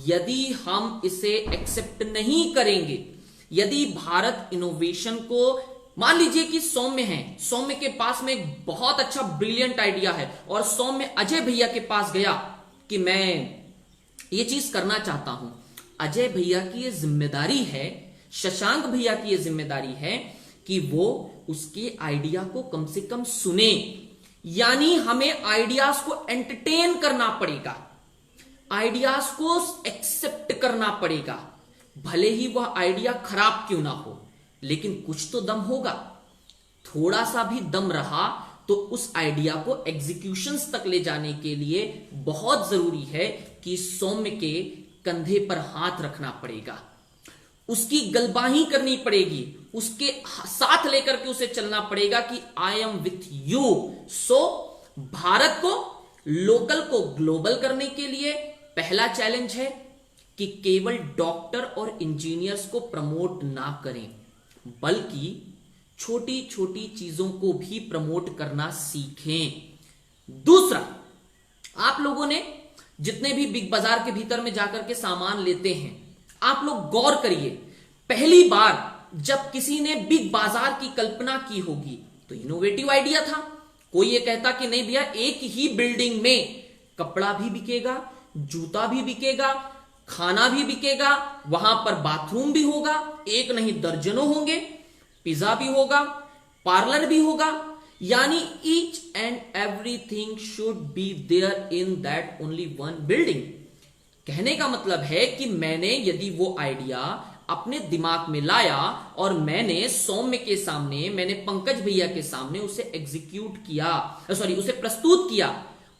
Speaker 1: यदि हम इसे एक्सेप्ट नहीं करेंगे, यदि भारत इनोवेशन को, मान लीजिए कि सौम्य है, सौम्य के पास में एक बहुत अच्छा ब्रिलियंट आइडिया है, और सौम्य अजय भैया के पास गया कि मैं ये चीज करना चाहता हूं। अजय भैया की ये जिम्मेदारी है, शशांक भैया की ये जिम्मेदारी है कि वो उसके आइडिया को कम से कम सुने। यानी हमें आइडियाज को एंटरटेन करना पड़ेगा, आइडियाज को एक्सेप्ट करना पड़ेगा, भले ही वह आइडिया खराब क्यों ना हो, लेकिन कुछ तो दम होगा। थोड़ा सा भी दम रहा तो उस आइडिया को एग्जीक्यूशंस तक ले जाने के लिए बहुत जरूरी है कि सौम्य के कंधे पर हाथ रखना पड़ेगा, उसकी गलबाही करनी पड़ेगी, उसके साथ लेकर के उसे चलना पड़ेगा कि आई एम विथ यू। सो भारत को लोकल को ग्लोबल करने के लिए पहला चैलेंज है कि केवल डॉक्टर और इंजीनियर्स को प्रमोट ना करें, बल्कि छोटी छोटी चीजों को भी प्रमोट करना सीखें। दूसरा, आप लोगों ने जितने भी बिग बाजार के भीतर में जाकर के सामान लेते हैं, आप लोग गौर करिए, पहली बार जब किसी ने बिग बाजार की कल्पना की होगी तो इनोवेटिव आइडिया था। कोई ये कहता कि नहीं भैया, एक ही बिल्डिंग में कपड़ा भी बिकेगा, जूता भी बिकेगा, खाना भी बिकेगा, वहां पर बाथरूम भी होगा, एक नहीं दर्जनों होंगे, पिज्जा भी होगा, पार्लर भी होगा, यानी each and everything should be there in that only one building. कहने का मतलब है कि मैंने यदि वो आइडिया अपने दिमाग में लाया और मैंने सौम्य के सामने, मैंने पंकज भैया के सामने उसे एग्जीक्यूट किया, उसे प्रस्तुत किया,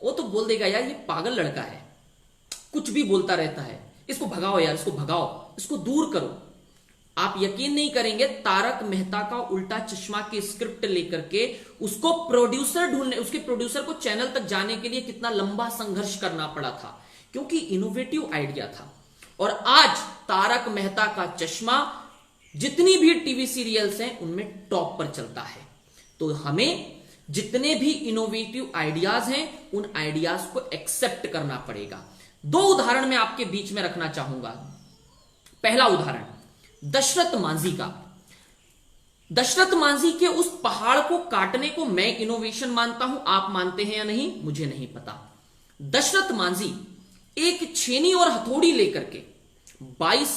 Speaker 1: वो तो बोल देगा यार ये पागल लड़का है, कुछ भी बोलता रहता है, इसको भगाओ यार, इसको भगाओ, इसको दूर करो। आप यकीन नहीं करेंगे, तारक मेहता का उल्टा चश्मा की स्क्रिप्ट लेकर के उसको प्रोड्यूसर ढूंढने, उसके प्रोड्यूसर को चैनल तक जाने के लिए कितना लंबा संघर्ष करना पड़ा था, क्योंकि इनोवेटिव आइडिया था। और आज तारक मेहता का चश्मा जितनी भी टीवी सीरियल्स हैं उनमें टॉप पर चलता है। तो हमें जितने भी इनोवेटिव आइडियाज हैं उन आइडियाज को एक्सेप्ट करना पड़ेगा। दो उदाहरण मैं आपके बीच में रखना चाहूंगा। पहला उदाहरण दशरथ मांझी का। दशरथ मांझी के उस पहाड़ को काटने को मैं इनोवेशन मानता हूं, आप मानते हैं या नहीं मुझे नहीं पता। दशरथ मांझी एक छेनी और हथौड़ी लेकर के 22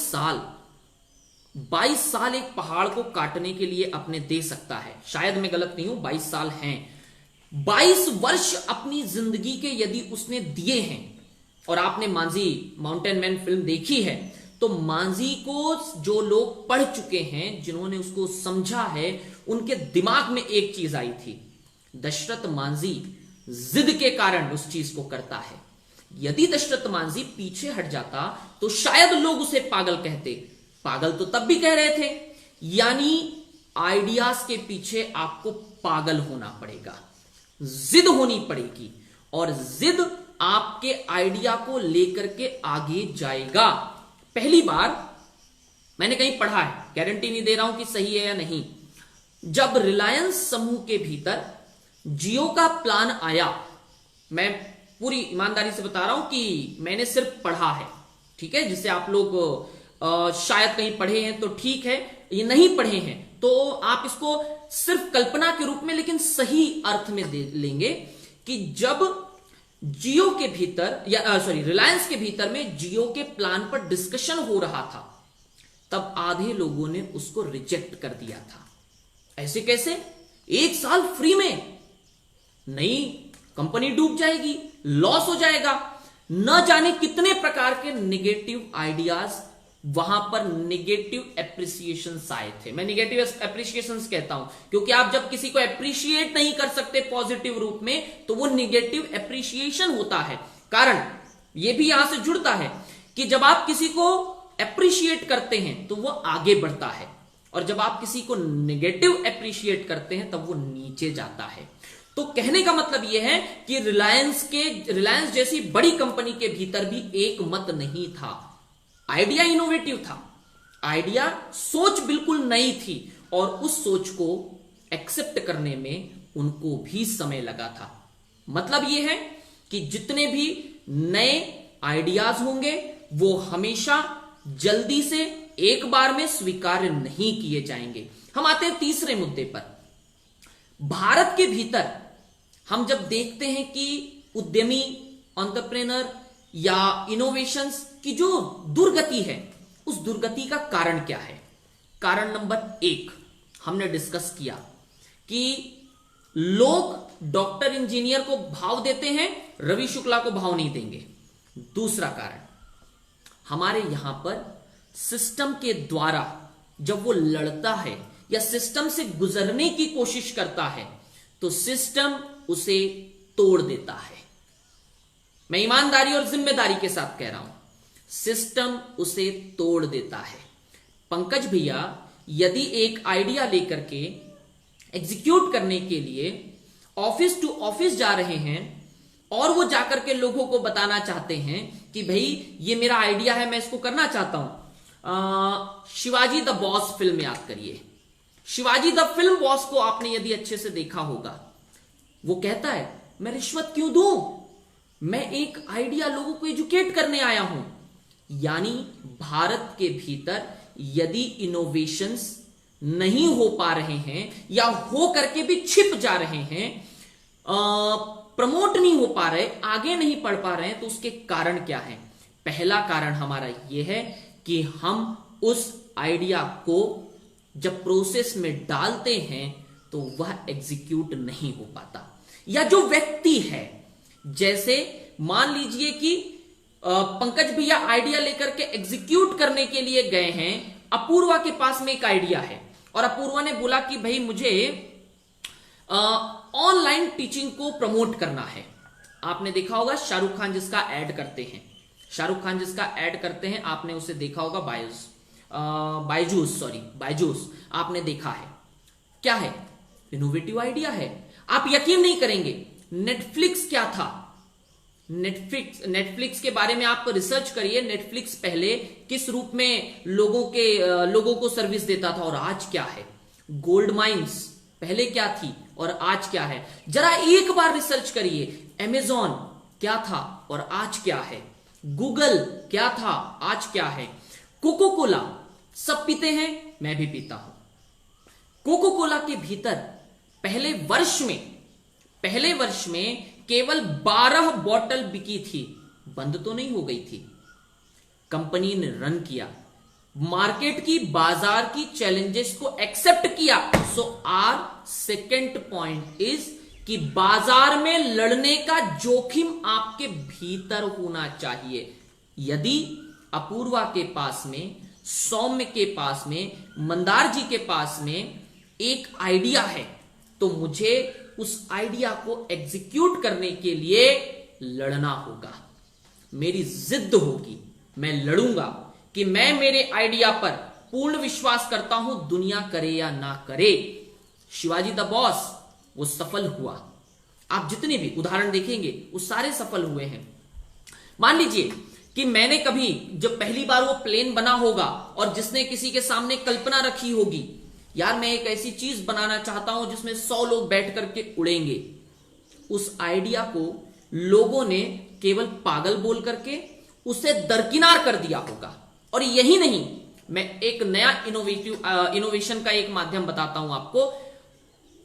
Speaker 1: साल एक पहाड़ को काटने के लिए अपने दे सकता है। शायद मैं गलत नहीं हूं, 22 साल हैं। 22 वर्ष अपनी जिंदगी के यदि उसने दिए हैं, और आपने मांझी माउंटेन मैन फिल्म देखी है, तो मांझी को जो लोग पढ़ चुके हैं, जिन्होंने उसको समझा है, उनके दिमाग में एक चीज आई थी, दशरथ मांझी जिद के कारण उस चीज को करता है। यदि दशरथ मांझी पीछे हट जाता तो शायद लोग उसे पागल कहते। पागल तो तब भी कह रहे थे। यानी आइडियाज के पीछे आपको पागल होना पड़ेगा, जिद होनी पड़ेगी, और जिद आपके आइडिया को लेकर के आगे जाएगा। पहली बार मैंने कहीं पढ़ा है, गारंटी नहीं दे रहा हूं कि सही है या नहीं, जब रिलायंस समूह के भीतर जियो का प्लान आया, मैं पूरी ईमानदारी से बता रहा हूं कि मैंने सिर्फ पढ़ा है, ठीक है, जिसे आप लोग शायद कहीं पढ़े हैं तो ठीक है, ये नहीं पढ़े हैं तो आप इसको सिर्फ कल्पना के रूप में लेकिन सही अर्थ में दे लेंगे कि जब जियो के भीतर या रिलायंस के भीतर में जियो के प्लान पर डिस्कशन हो रहा था, तब आधे लोगों ने उसको रिजेक्ट कर दिया था। ऐसे कैसे, 1 साल फ्री में? नहीं, कंपनी डूब जाएगी, लॉस हो जाएगा। न जाने कितने प्रकार के नेगेटिव आइडियाज वहां पर, नेगेटिव एप्रिसिएशन आए थे। मैं नेगेटिव एप्रिसिएशन कहता हूं क्योंकि आप जब किसी को एप्रिशिएट नहीं कर सकते पॉजिटिव रूप में तो वो नेगेटिव एप्रिसिएशन होता है। कारण यह भी यहां से जुड़ता है कि जब आप किसी को एप्रिशिएट करते हैं तो वो आगे बढ़ता है, और जब आप किसी को नेगेटिव एप्रिशिएट करते हैं तब वो नीचे जाता है। तो कहने का मतलब यह है कि रिलायंस जैसी बड़ी कंपनी के भीतर भी एक मत नहीं था। आइडिया इनोवेटिव था, आइडिया सोच बिल्कुल नई थी, और उस सोच को एक्सेप्ट करने में उनको भी समय लगा था। मतलब यह है कि जितने भी नए आइडियाज होंगे वो हमेशा जल्दी से एक बार में स्वीकार्य नहीं किए जाएंगे। हम आते हैं तीसरे मुद्दे पर। भारत के भीतर हम जब देखते हैं कि उद्यमी, एंटरप्रेन्योर या इनोवेशंस की जो दुर्गति है, उस दुर्गति का कारण क्या है? कारण नंबर 1 हमने डिस्कस किया कि लोग डॉक्टर इंजीनियर को भाव देते हैं, रवि शुक्ला को भाव नहीं देंगे। दूसरा कारण, हमारे यहां पर सिस्टम के द्वारा जब वो लड़ता है या सिस्टम से गुजरने की कोशिश करता है तो सिस्टम उसे तोड़ देता है। मैं ईमानदारी और जिम्मेदारी के साथ कह रहा हूं, सिस्टम उसे तोड़ देता है। पंकज भैया यदि एक आइडिया लेकर के एग्जीक्यूट करने के लिए ऑफिस टू ऑफिस जा रहे हैं और वो जाकर के लोगों को बताना चाहते हैं कि भाई ये मेरा आइडिया है, मैं इसको करना चाहता हूं। शिवाजी द बॉस फिल्म याद करिए। शिवाजी द फिल्म बॉस को आपने यदि अच्छे से देखा होगा, वो कहता है मैं रिश्वत क्यों दूं, मैं एक आइडिया लोगों को एजुकेट करने आया हूं। यानी भारत के भीतर यदि इनोवेशंस नहीं हो पा रहे हैं या हो करके भी छिप जा रहे हैं, प्रमोट नहीं हो पा रहे, आगे नहीं बढ़ पा रहे हैं, तो उसके कारण क्या है? पहला कारण हमारा यह है कि हम उस आइडिया को जब प्रोसेस में डालते हैं तो वह एग्जीक्यूट नहीं हो पाता। या जो व्यक्ति है, जैसे मान लीजिए कि पंकज भैया आइडिया लेकर के एग्जीक्यूट करने के लिए गए हैं, अपूर्वा के पास में एक आइडिया है और अपूर्वा ने बोला कि भाई मुझे ऑनलाइन टीचिंग को प्रमोट करना है। आपने देखा होगा शाहरुख खान जिसका ऐड करते हैं, शाहरुख खान जिसका ऐड करते हैं, आपने उसे देखा होगा, बायजूस आपने देखा है। क्या है? इनोवेटिव आइडिया है। आप यकीन नहीं करेंगे, नेटफ्लिक्स क्या था? नेटफ्लिक्स के बारे में आप रिसर्च करिए। नेटफ्लिक्स पहले किस रूप में लोगों को सर्विस देता था और आज क्या है? गोल्ड माइंस पहले क्या थी और आज क्या है? जरा एक बार रिसर्च करिए। अमेजॉन क्या था और आज क्या है? गूगल क्या था, आज क्या है? कोको कोला सब पीते हैं, मैं भी पीता हूं। कोको कोला के भीतर पहले वर्ष में केवल 12 बॉटल बिकी थी, बंद तो नहीं हो गई थी। कंपनी ने रन किया, मार्केट की, बाजार की चैलेंजेस को एक्सेप्ट किया। सो आर सेकेंड पॉइंट इज कि बाजार में लड़ने का जोखिम आपके भीतर होना चाहिए। यदि अपूर्वा के पास में, सौम्य के पास में, मंदार जी के पास में एक आइडिया है, तो मुझे उस आइडिया को एग्जीक्यूट करने के लिए लड़ना होगा। मेरी जिद होगी, मैं लड़ूंगा कि मैं मेरे आइडिया पर पूर्ण विश्वास करता हूं, दुनिया करे या ना करे। शिवाजी द बॉस वो सफल हुआ। आप जितने भी उदाहरण देखेंगे वो सारे सफल हुए हैं। मान लीजिए कि मैंने कभी, जब पहली बार वो प्लेन बना होगा और जिसने किसी के सामने कल्पना रखी होगी, यार मैं एक ऐसी चीज बनाना चाहता हूं जिसमें 100 लोग बैठ करके उड़ेंगे, उस आइडिया को लोगों ने केवल पागल बोल करके उसे दरकिनार कर दिया होगा। और यही नहीं, मैं एक नया इनोवेशन का एक माध्यम बताता हूं आपको।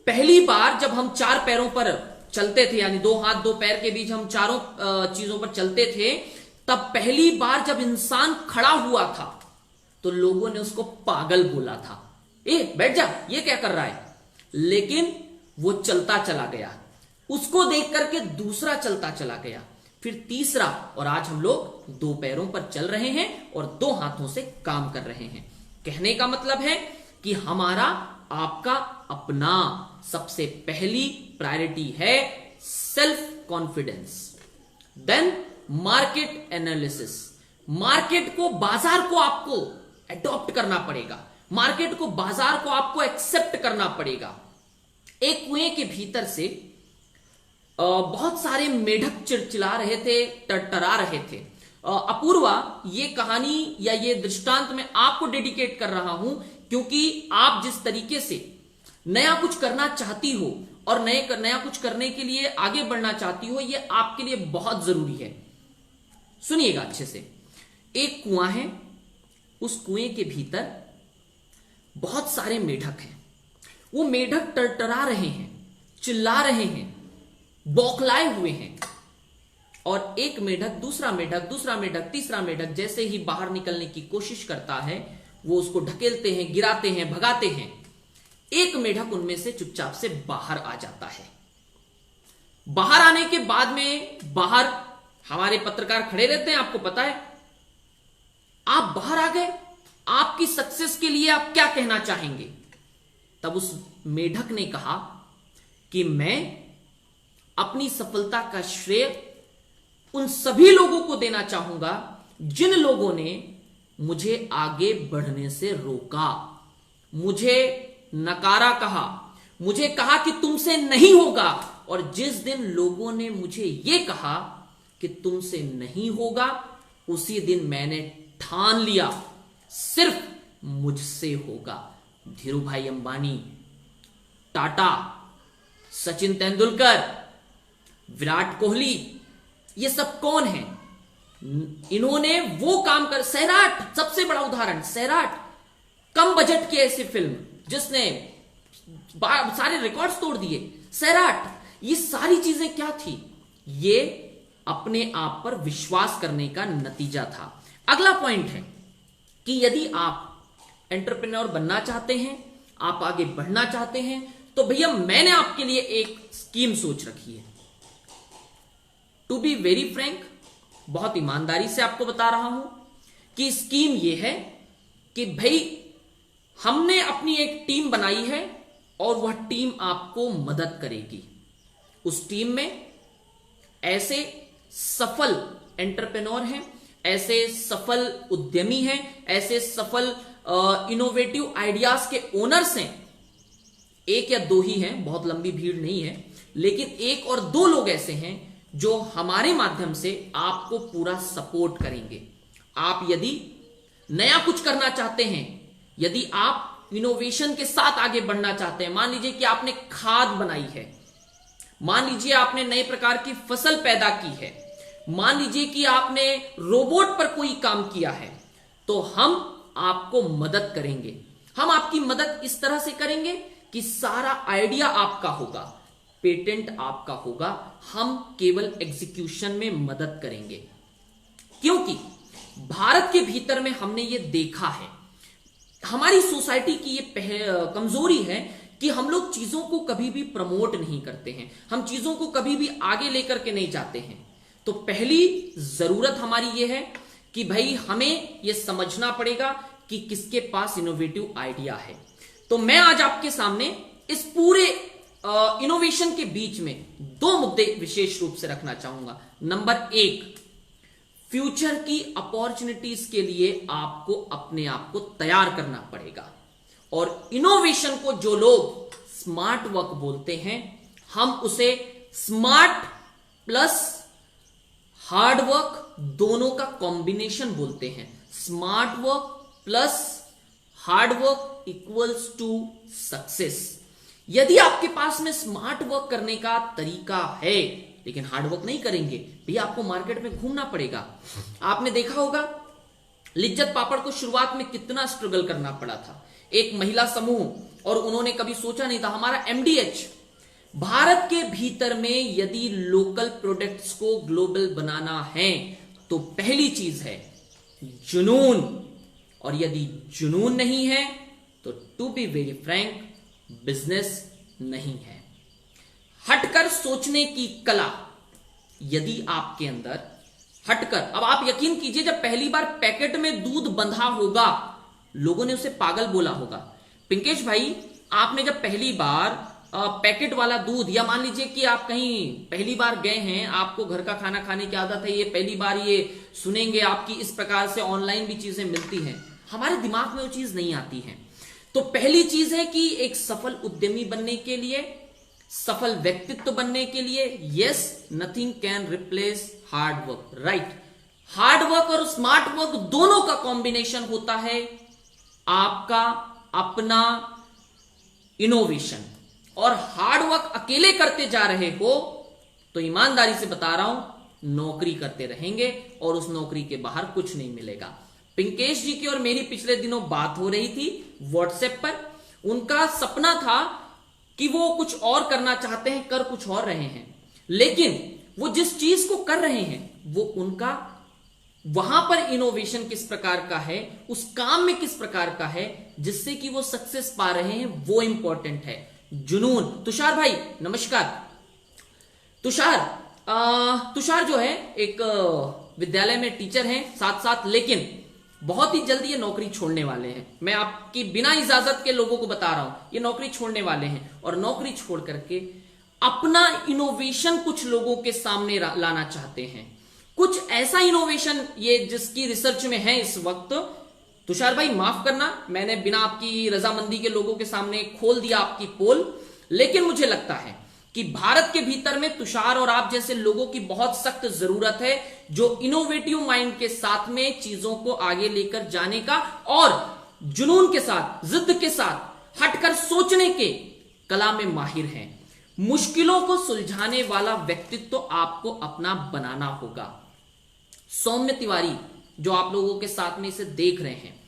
Speaker 1: पहली बार जब हम 4 पैरों पर चलते थे, यानी 2 हाथ 2 पैर के बीच हम चारों चीजों पर चलते थे, तब पहली बार जब इंसान खड़ा हुआ था तो लोगों ने उसको पागल बोला था। बैठ जा, ये क्या कर रहा है? लेकिन वो चलता चला गया, उसको देख करके दूसरा चलता चला गया, फिर तीसरा, और आज हम लोग 2 पैरों पर चल रहे हैं और 2 हाथों से काम कर रहे हैं। कहने का मतलब है कि हमारा, आपका अपना सबसे पहली प्रायोरिटी है self confidence, then market analysis. Market को, बाजार को आपको एडॉप्ट करना पड़ेगा, मार्केट को, बाजार को आपको एक्सेप्ट करना पड़ेगा। एक कुएं के भीतर से बहुत सारे मेढक चिड़चिड़ा रहे थे, टरटरा रहे थे। अपूर्वा, ये कहानी या ये दृष्टांत मैं आपको डेडिकेट कर रहा हूं, क्योंकि आप जिस तरीके से नया कुछ करना चाहती हो और नया कुछ करने के लिए आगे बढ़ना चाहती हो, ये आपके लिए बहुत जरूरी है। सुनिएगा अच्छे से। एक कुआं है, उस कुएं के भीतर बहुत सारे मेढक हैं। वो मेढक टरटरा रहे हैं, चिल्ला रहे हैं, बौखलाए हुए हैं। और एक मेढक, दूसरा मेढक, तीसरा मेढक जैसे ही बाहर निकलने की कोशिश करता है, वो उसको ढकेलते हैं, गिराते हैं, भगाते हैं। एक मेढक उनमें से चुपचाप से बाहर आ जाता है। बाहर आने के बाद में, बाहर हमारे पत्रकार खड़े रहते हैं, आपको पता है। आप बाहर आ गए, आपकी सक्सेस के लिए आप क्या कहना चाहेंगे? तब उस मेढक ने कहा कि मैं अपनी सफलता का श्रेय उन सभी लोगों को देना चाहूंगा जिन लोगों ने मुझे आगे बढ़ने से रोका, मुझे नकारा कहा, मुझे कहा कि तुमसे नहीं होगा। और जिस दिन लोगों ने मुझे यह कहा कि तुमसे नहीं होगा, उसी दिन मैंने ठान लिया सिर्फ मुझसे होगा। धीरू भाई अंबानी, टाटा, सचिन तेंदुलकर, विराट कोहली, ये सब कौन है? इन्होंने वो काम कर, सैराट सबसे बड़ा उदाहरण, सैराट कम बजट की ऐसी फिल्म जिसने सारे रिकॉर्ड्स तोड़ दिए, सैराट। ये सारी चीजें क्या थी? ये अपने आप पर विश्वास करने का नतीजा था। अगला पॉइंट है कि यदि आप एंटरप्रेन्योर बनना चाहते हैं, आप आगे बढ़ना चाहते हैं, तो भैया मैंने आपके लिए एक स्कीम सोच रखी है। टू बी वेरी फ्रैंक, बहुत ईमानदारी से आपको बता रहा हूं कि स्कीम यह है कि भाई हमने अपनी एक टीम बनाई है और वह टीम आपको मदद करेगी। उस टीम में ऐसे सफल एंटरप्रेन्योर हैं, ऐसे सफल उद्यमी हैं, ऐसे सफल इनोवेटिव आइडियाज के ओनर्स हैं। एक या दो ही हैं, बहुत लंबी भीड़ नहीं है, लेकिन एक और दो लोग ऐसे हैं जो हमारे माध्यम से आपको पूरा सपोर्ट करेंगे। आप यदि नया कुछ करना चाहते हैं, यदि आप इनोवेशन के साथ आगे बढ़ना चाहते हैं, मान लीजिए कि आपने खाद बनाई है, मान लीजिए आपने नए प्रकार की फसल पैदा की है, मान लीजिए कि आपने रोबोट पर कोई काम किया है, तो हम आपको मदद करेंगे। हम आपकी मदद इस तरह से करेंगे कि सारा आइडिया आपका होगा, पेटेंट आपका होगा, हम केवल एग्जीक्यूशन में मदद करेंगे। क्योंकि भारत के भीतर में हमने ये देखा है, हमारी सोसाइटी की ये कमजोरी है कि हम लोग चीजों को कभी भी प्रमोट नहीं करते हैं, हम चीजों को कभी भी आगे लेकर के नहीं जाते हैं। तो पहली जरूरत हमारी ये है कि भाई हमें यह समझना पड़ेगा कि किसके पास इनोवेटिव आइडिया है। तो मैं आज आपके सामने इस पूरे इनोवेशन के बीच में दो मुद्दे विशेष रूप से रखना चाहूंगा। नंबर एक, फ्यूचर की अपॉर्चुनिटीज के लिए आपको अपने आप को तैयार करना पड़ेगा। और इनोवेशन को जो लोग स्मार्ट वर्क बोलते हैं, हम उसे स्मार्ट प्लस हार्ड वर्क दोनों का कॉम्बिनेशन बोलते हैं। Smart work plus hard work equals to success. यदि आपके पास में स्मार्ट वर्क करने का तरीका है लेकिन हार्ड वर्क नहीं करेंगे, भैया आपको मार्केट में घूमना पड़ेगा। आपने देखा होगा लिज्जत पापड़ को शुरुआत में कितना स्ट्रगल करना पड़ा था, एक महिला समूह, और उन्होंने कभी सोचा नहीं था। हमारा एमडीएच, भारत के भीतर में यदि लोकल प्रोडक्ट्स को ग्लोबल बनाना है तो पहली चीज है जुनून, और यदि जुनून नहीं है तो to be very frank business नहीं है। हटकर सोचने की कला यदि आपके अंदर हटकर, अब आप यकीन कीजिए जब पहली बार पैकेट में दूध बंधा होगा लोगों ने उसे पागल बोला होगा। पिंकेश भाई, आपने जब पहली बार पैकेट वाला दूध, या मान लीजिए कि आप कहीं पहली बार गए हैं, आपको घर का खाना खाने की आदत है, ये पहली बार ये सुनेंगे आपकी इस प्रकार से ऑनलाइन भी चीजें मिलती हैं, हमारे दिमाग में वो चीज नहीं आती है। तो पहली चीज है कि एक सफल उद्यमी बनने के लिए, सफल व्यक्तित्व बनने के लिए, yes, nothing can replace hard work, right. Hard work और स्मार्ट वर्क दोनों का कॉम्बिनेशन होता है आपका अपना इनोवेशन। और हार्ड वर्क अकेले करते जा रहे हो तो ईमानदारी से बता रहा हूं नौकरी करते रहेंगे और उस नौकरी के बाहर कुछ नहीं मिलेगा। पिंकेश जी की और मेरी पिछले दिनों बात हो रही थी व्हाट्सएप पर। उनका सपना था कि वो कुछ और करना चाहते हैं, कर कुछ और रहे हैं, लेकिन वो जिस चीज को कर रहे हैं वो उनका वहां पर इनोवेशन किस प्रकार का है, उस काम में किस प्रकार का है जिससे कि वो सक्सेस पा रहे हैं, वो इंपॉर्टेंट है। जुनून। तुषार भाई नमस्कार। तुषार जो है एक विद्यालय में टीचर हैं साथ साथ, लेकिन बहुत ही जल्दी ये नौकरी छोड़ने वाले हैं। मैं आपकी बिना इजाजत के लोगों को बता रहा हूं, ये नौकरी छोड़ने वाले हैं और नौकरी छोड़ करके अपना इनोवेशन कुछ लोगों के सामने लाना चाहते हैं। कुछ ऐसा इनोवेशन ये जिसकी रिसर्च में है इस वक्त तुषार भाई माफ करना, मैंने बिना आपकी रजामंदी के लोगों के सामने खोल दिया आपकी पोल, लेकिन मुझे लगता है कि भारत के भीतर में तुषार और आप जैसे लोगों की बहुत सख्त जरूरत है, जो इनोवेटिव माइंड के साथ में चीजों को आगे लेकर जाने का और जुनून के साथ, जिद के साथ, हटकर सोचने के कला में माहिर हैं। मुश्किलों को सुलझाने वाला व्यक्तित्व तो आपको अपना बनाना होगा। सौम्य तिवारी जो आप लोगों के साथ में इसे देख रहे हैं,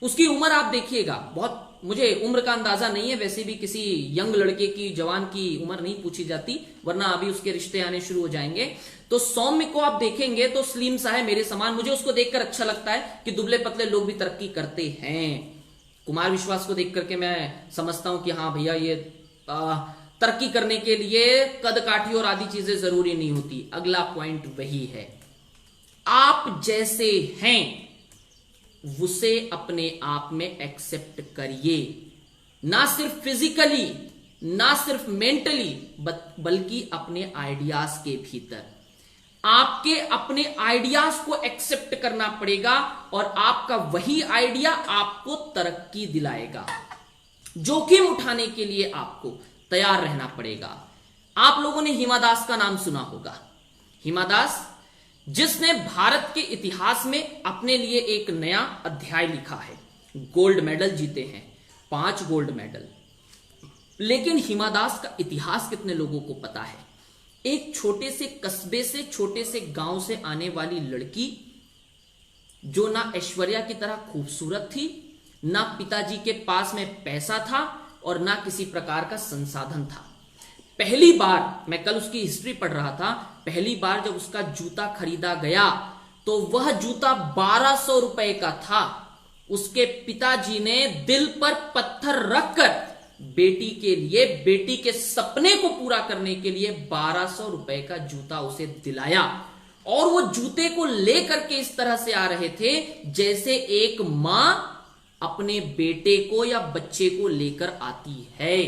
Speaker 1: उसकी उम्र आप देखिएगा, बहुत, मुझे उम्र का अंदाजा नहीं है, वैसे भी किसी यंग लड़के की, जवान की उम्र नहीं पूछी जाती, वरना अभी उसके रिश्ते आने शुरू हो जाएंगे। तो सौम्य को आप देखेंगे तो स्लिम सा है मेरे समान, मुझे उसको देखकर अच्छा लगता है कि दुबले पतले लोग भी तरक्की करते हैं। कुमार विश्वास को देख करके मैं समझता हूं कि हाँ भैया, ये तरक्की करने के लिए कद काठी और आदि चीजें जरूरी नहीं होती। अगला पॉइंट वही है, आप जैसे हैं उसे अपने आप में एक्सेप्ट करिए, ना सिर्फ फिजिकली, ना सिर्फ मेंटली, बल्कि अपने आइडियाज के भीतर। आपके अपने आइडियाज को एक्सेप्ट करना पड़ेगा और आपका वही आइडिया आपको तरक्की दिलाएगा। जोखिम उठाने के लिए आपको तैयार रहना पड़ेगा। आप लोगों ने हिमा दास का नाम सुना होगा। हिमा दास जिसने भारत के इतिहास में अपने लिए एक नया अध्याय लिखा है, गोल्ड मेडल जीते हैं, 5 गोल्ड मेडल। लेकिन हिमा दास का इतिहास कितने लोगों को पता है? एक छोटे से कस्बे से, छोटे से गांव से आने वाली लड़की, जो ना ऐश्वर्या की तरह खूबसूरत थी, ना पिताजी के पास में पैसा था और ना किसी प्रकार का संसाधन था। पहली बार, मैं कल उसकी हिस्ट्री पढ़ रहा था, पहली बार जब उसका जूता खरीदा गया तो वह जूता 1200 रुपए का था। उसके पिताजी ने दिल पर पत्थर रखकर बेटी के लिए, बेटी के सपने को पूरा करने के लिए 1200 रुपए का जूता उसे दिलाया। और वो जूते को लेकर के इस तरह से आ रहे थे जैसे एक मां अपने बेटे को या बच्चे को लेकर आती है।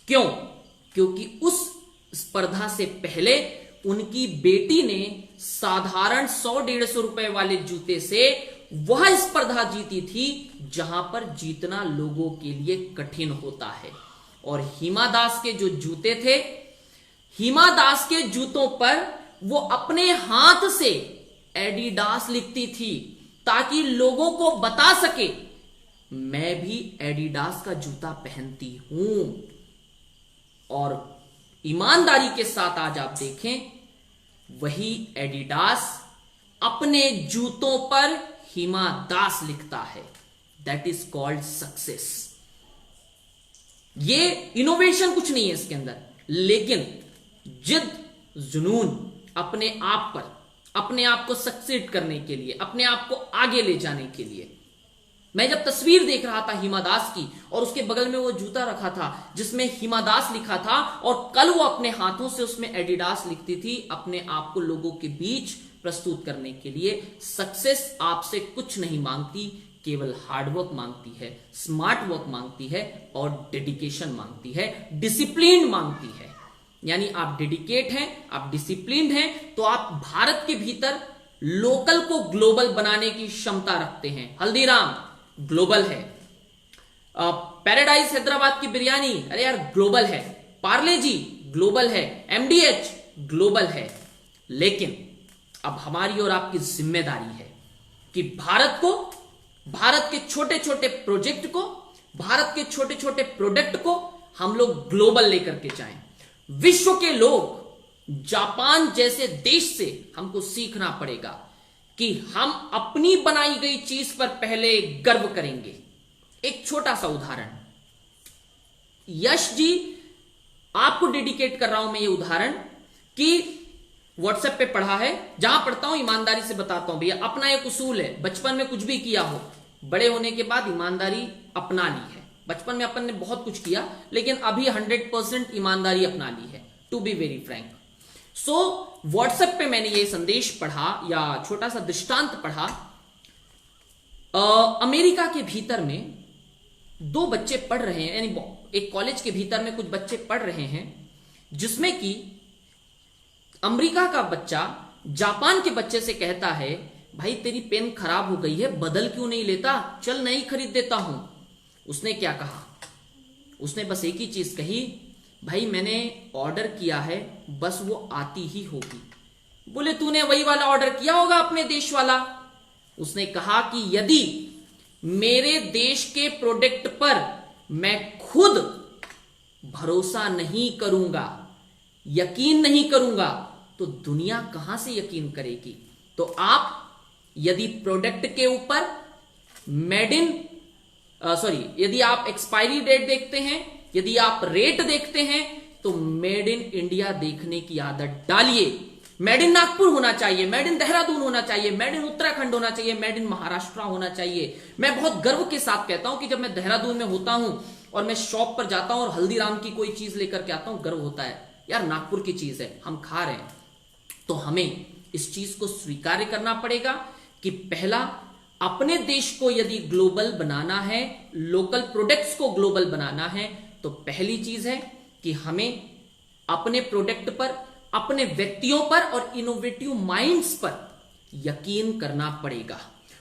Speaker 1: क्यों? क्योंकि उस स्पर्धा से पहले उनकी बेटी ने साधारण 100-150 रुपए वाले जूते से वह स्पर्धा जीती थी जहां पर जीतना लोगों के लिए कठिन होता है। और हिमा दास के जो जूते थे, हिमा दास के जूतों पर वो अपने हाथ से एडिडास लिखती थी ताकि लोगों को बता सके मैं भी एडिडास का जूता पहनती हूं। और ईमानदारी के साथ आज आप देखें, वही एडिडास अपने जूतों पर हिमा दास लिखता है। That is called success. ये इनोवेशन कुछ नहीं है इसके अंदर, लेकिन जिद, जुनून, अपने आप पर, अपने आप को सक्सेड करने के लिए, अपने आप को आगे ले जाने के लिए। मैं जब तस्वीर देख रहा था हिमा दास की और उसके बगल में वो जूता रखा था जिसमें हिमा दास लिखा था, और कल वो अपने हाथों से उसमें एडिडास लिखती थी, अपने आप को लोगों के बीच प्रस्तुत करने के लिए। सक्सेस आपसे कुछ नहीं मांगती, केवल हार्डवर्क मांगती है, स्मार्ट वर्क मांगती है और डेडिकेशन मांगती है, डिसिप्लिन मांगती है। यानी आप डेडिकेट हैं, आप डिसिप्लिन हैं, तो आप भारत के भीतर लोकल को ग्लोबल बनाने की क्षमता रखते हैं। हल्दीराम ग्लोबल है, पैराडाइज हैदराबाद की बिरयानी, अरे यार ग्लोबल है, पार्ले जी ग्लोबल है, एमडीएच ग्लोबल है। लेकिन अब हमारी और आपकी जिम्मेदारी है कि भारत को, भारत के छोटे छोटे प्रोजेक्ट को, भारत के छोटे छोटे प्रोडक्ट को हम लोग ग्लोबल लेकर के जाएं। विश्व के लोग, जापान जैसे देश से हमको सीखना पड़ेगा कि हम अपनी बनाई गई चीज पर पहले गर्व करेंगे। एक छोटा सा उदाहरण, यश जी, आपको डेडिकेट कर रहा हूं मैं ये उदाहरण कि व्हाट्सएप पे पढ़ा है, जहां पढ़ता हूं ईमानदारी से बताता हूं भैया, अपना एक उसूल है, बचपन में कुछ भी किया हो, बड़े होने के बाद ईमानदारी अपना ली है। बचपन में अपन ने बहुत कुछ किया, लेकिन अभी 100% ईमानदारी अपना ली है, to be very frank. So WhatsApp पे मैंने ये संदेश पढ़ा या छोटा सा दृष्टांत पढ़ा। अमेरिका के भीतर में 2 बच्चे पढ़ रहे हैं, यानी एक कॉलेज के भीतर में कुछ बच्चे पढ़ रहे हैं, जिसमें कि अमेरिका का बच्चा जापान के बच्चे से कहता है, भाई तेरी पेन खराब हो गई है, बदल क्यों नहीं लेता, चल नई खरीद देता हूं। उसने क्या कहा, उसने बस एक ही चीज कही, भाई मैंने ऑर्डर किया है, बस वो आती ही होगी। बोले तूने वही वाला ऑर्डर किया होगा अपने देश वाला। उसने कहा कि यदि मेरे देश के प्रोडक्ट पर मैं खुद भरोसा नहीं करूंगा, यकीन नहीं करूंगा, तो दुनिया कहां से यकीन करेगी। तो आप यदि प्रोडक्ट के ऊपर मेड इन यदि आप एक्सपायरी डेट देखते हैं, यदि आप रेट देखते हैं, तो मेड इन इंडिया देखने की आदत डालिए। मेड इन नागपुर होना चाहिए, मेड इन देहरादून होना चाहिए, मेड इन उत्तराखंड होना चाहिए, मेड इन महाराष्ट्र होना चाहिए। मैं बहुत गर्व के साथ कहता हूं कि जब मैं देहरादून में होता हूं और मैं शॉप पर जाता हूं और हल्दीराम की कोई चीज लेकर के आता हूं, गर्व होता है यार नागपुर की चीज है, हम खा रहे हैं। तो हमें इस चीज को स्वीकार करना पड़ेगा कि पहला, अपने देश को यदि ग्लोबल बनाना है, लोकल प्रोडक्ट्स को ग्लोबल बनाना है, तो पहली चीज है कि हमें अपने प्रोडक्ट पर, अपने व्यक्तियों पर और इनोवेटिव माइंड्स पर यकीन करना पड़ेगा।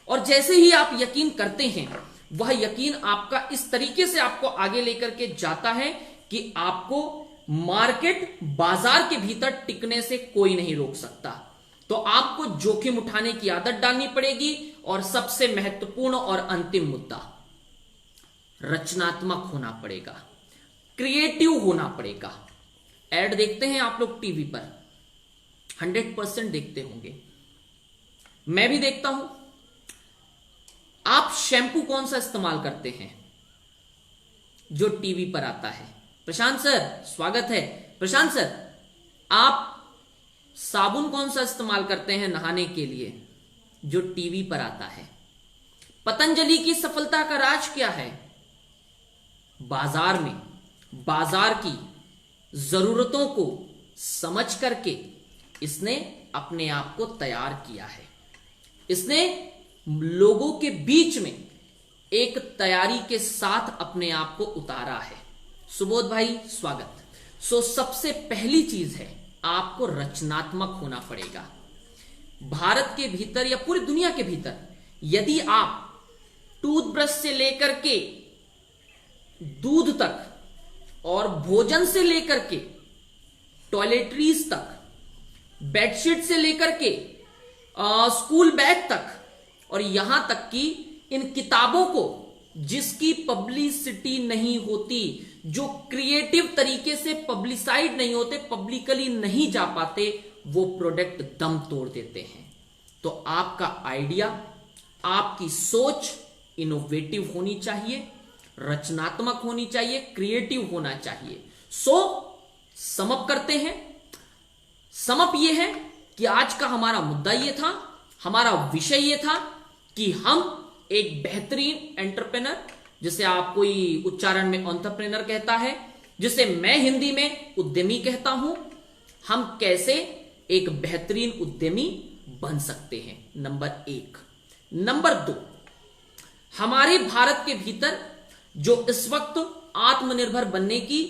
Speaker 1: और जैसे ही आप यकीन करते हैं, वह यकीन आपका इस तरीके से आपको आगे लेकर के जाता है कि आपको मार्केट, बाजार के भीतर टिकने से कोई नहीं रोक सकता। तो आपको जोखिम उठाने की आदत डालनी पड़ेगी। और सबसे महत्वपूर्ण और अंतिम मुद्दा, रचनात्मक होना पड़ेगा, क्रिएटिव होना पड़ेगा। एड देखते हैं आप लोग टीवी पर, 100% देखते होंगे, मैं भी देखता हूं। आप शैम्पू कौन सा इस्तेमाल करते हैं जो टीवी पर आता है? प्रशांत सर स्वागत है। प्रशांत सर, आप साबुन कौन सा इस्तेमाल करते हैं नहाने के लिए जो टीवी पर आता है? पतंजलि की सफलता का राज क्या है? बाजार में, बाजार की जरूरतों को समझ करके इसने अपने आप को तैयार किया है। इसने लोगों के बीच में एक तैयारी के साथ अपने आप को उतारा है। सुबोध भाई स्वागत। सबसे पहली चीज है, आपको रचनात्मक होना पड़ेगा। भारत के भीतर या पूरी दुनिया के भीतर यदि आप टूथब्रश से लेकर के दूध तक और भोजन से लेकर के टॉयलेटरीज तक, बेडशीट से लेकर के स्कूल बैग तक, और यहां तक कि इन किताबों को जिसकी पब्लिसिटी नहीं होती, जो क्रिएटिव तरीके से पब्लिसाइड नहीं होते, पब्लिकली नहीं जा पाते, वो प्रोडक्ट दम तोड़ देते हैं। तो आपका आइडिया, आपकी सोच इनोवेटिव होनी चाहिए, रचनात्मक होनी चाहिए, क्रिएटिव होना चाहिए। समअप करते हैं। समअप ये है कि आज का हमारा मुद्दा ये था, हमारा विषय ये था कि हम एक बेहतरीन एंटरप्रेनर, जिसे आप कोई उच्चारण में एंटरप्रेनर कहता है, जिसे मैं हिंदी में उद्यमी कहता हूं, हम कैसे एक बेहतरीन उद्यमी बन सकते हैं, नंबर 1। नंबर 2, हमारे भारत के भीतर जो इस वक्त आत्मनिर्भर बनने की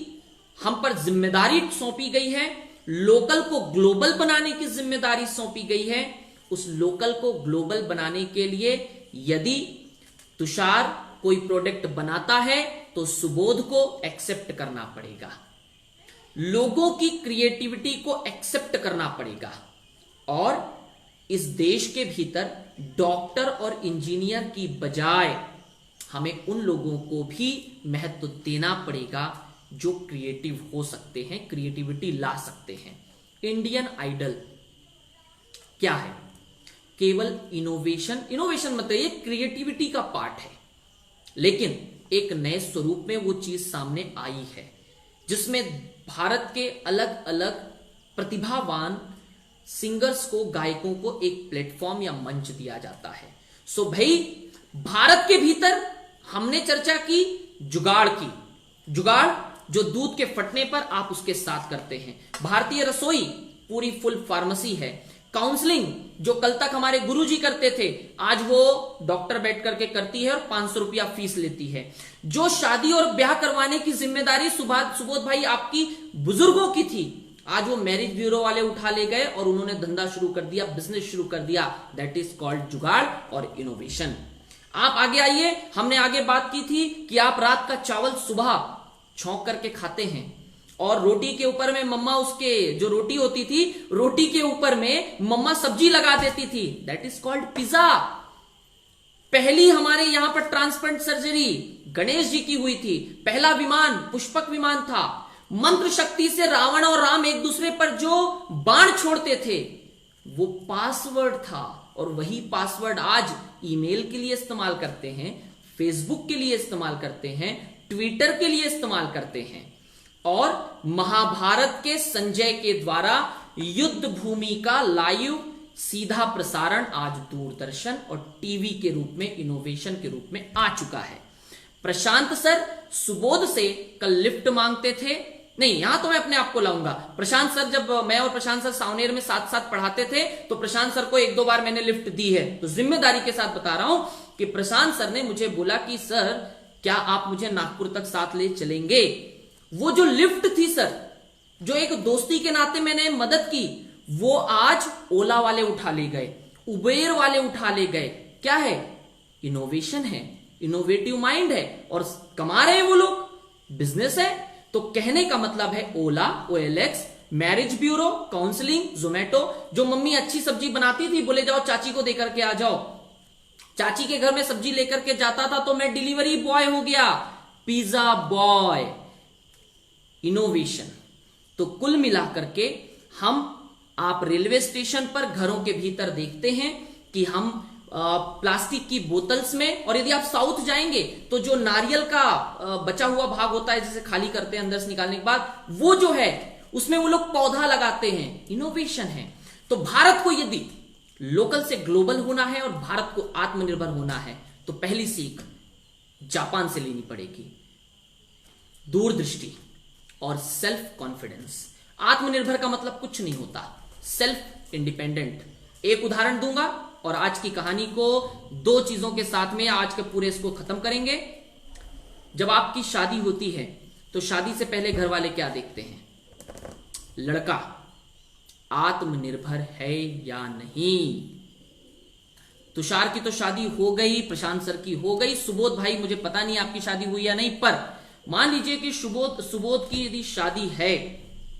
Speaker 1: हम पर जिम्मेदारी सौंपी गई है, लोकल को ग्लोबल बनाने की जिम्मेदारी सौंपी गई है, उस लोकल को ग्लोबल बनाने के लिए यदि तुषार कोई प्रोडक्ट बनाता है तो सुबोध को एक्सेप्ट करना पड़ेगा, लोगों की क्रिएटिविटी को एक्सेप्ट करना पड़ेगा। और इस देश के भीतर डॉक्टर और इंजीनियर की बजाय हमें उन लोगों को भी महत्व देना पड़ेगा जो क्रिएटिव हो सकते हैं, क्रिएटिविटी ला सकते हैं। इंडियन आइडल क्या है? केवल इनोवेशन मतलब ये क्रिएटिविटी का पार्ट है, लेकिन एक नए स्वरूप में वो चीज सामने आई है, जिसमें भारत के अलग अलग प्रतिभावान सिंगर्स को, गायकों को एक प्लेटफॉर्म या मंच दिया जाता है। भाई भारत के भीतर हमने चर्चा की जुगाड़ की, जुगाड़ जो दूध के फटने पर आप उसके साथ करते हैं। भारतीय रसोई पूरी फुल फार्मेसी है। काउंसलिंग जो कल तक हमारे गुरुजी करते थे, आज वो डॉक्टर बैठ करके करती है और 500 रुपया फीस लेती है। जो शादी और ब्याह करवाने की जिम्मेदारी सुबोध भाई आपकी बुजुर्गों की थी, आज वो मैरिज ब्यूरो वाले उठा ले गए और उन्होंने धंधा शुरू कर दिया, बिजनेस शुरू कर दिया। दैट इज कॉल्ड जुगाड़ और इनोवेशन। आप आगे आइए, हमने आगे बात की थी कि आप रात का चावल सुबह छौंक करके खाते हैं और रोटी के ऊपर में मम्मा, उसके जो रोटी होती थी, रोटी के ऊपर में मम्मा सब्जी लगा देती थी। That is called pizza. पहली हमारे यहां पर ट्रांसप्लांट सर्जरी गणेश जी की हुई थी। पहला विमान पुष्पक विमान था। मंत्र शक्ति से रावण और राम एक दूसरे पर जो बाण छोड़ते थे वो पासवर्ड था, और वही पासवर्ड आज ईमेल के लिए इस्तेमाल करते हैं, फेसबुक के लिए इस्तेमाल करते हैं, ट्विटर के लिए इस्तेमाल करते हैं। और महाभारत के संजय के द्वारा युद्ध भूमि का लाइव सीधा प्रसारण आज दूरदर्शन और टीवी के रूप में, इनोवेशन के रूप में आ चुका है। प्रशांत सर सुबोध से कल लिफ्ट मांगते थे, नहीं यहां तो मैं अपने आप को लाऊंगा। प्रशांत सर, जब मैं और प्रशांत सर सावनेर में साथ साथ पढ़ाते थे तो प्रशांत सर को 1-2 बार मैंने लिफ्ट दी है, तो जिम्मेदारी के साथ बता रहा हूं कि प्रशांत सर ने मुझे बोला कि सर क्या आप मुझे नागपुर तक साथ ले चलेंगे। वो जो लिफ्ट थी सर, जो एक दोस्ती के नाते मैंने मदद की, वो आज ओला वाले उठा ले गए, उबेर वाले उठा ले गए। क्या है? इनोवेशन है, इनोवेटिव माइंड है, और कमा रहे हैं वो लोग, बिजनेस है। तो कहने का मतलब है ओला, OLX, marriage bureau, counselling, Zomato. जो मम्मी अच्छी सब्जी बनाती थी, बोले जाओ चाची को देकर के आ जाओ, चाची के घर में सब्जी लेकर के जाता था तो मैं डिलीवरी बॉय हो गया, पिज्जा बॉय। इनोवेशन। तो कुल मिलाकर के आप रेलवे स्टेशन पर घरों के भीतर देखते हैं कि हम प्लास्टिक की बोतल्स में, और यदि आप साउथ जाएंगे तो जो नारियल का बचा हुआ भाग होता है जिसे खाली करते हैं अंदर से निकालने के बाद, वो जो है उसमें वो लोग पौधा लगाते हैं। इनोवेशन है। तो भारत को यदि लोकल से ग्लोबल होना है और भारत को आत्मनिर्भर होना है तो पहली सीख जापान से लेनी पड़ेगी, दूरदृष्टि और सेल्फ कॉन्फिडेंस। आत्मनिर्भर का मतलब कुछ नहीं होता, सेल्फ इंडिपेंडेंट। एक उदाहरण दूंगा और आज की कहानी को 2 चीजों के साथ में आज के पूरे इसको खत्म करेंगे। जब आपकी शादी होती है तो शादी से पहले घर वाले क्या देखते हैं? लड़का आत्मनिर्भर है या नहीं। तुषार की तो शादी हो गई, प्रशांत सर की हो गई, सुबोध भाई मुझे पता नहीं आपकी शादी हुई या नहीं, पर मान लीजिए कि सुबोध की यदि शादी है,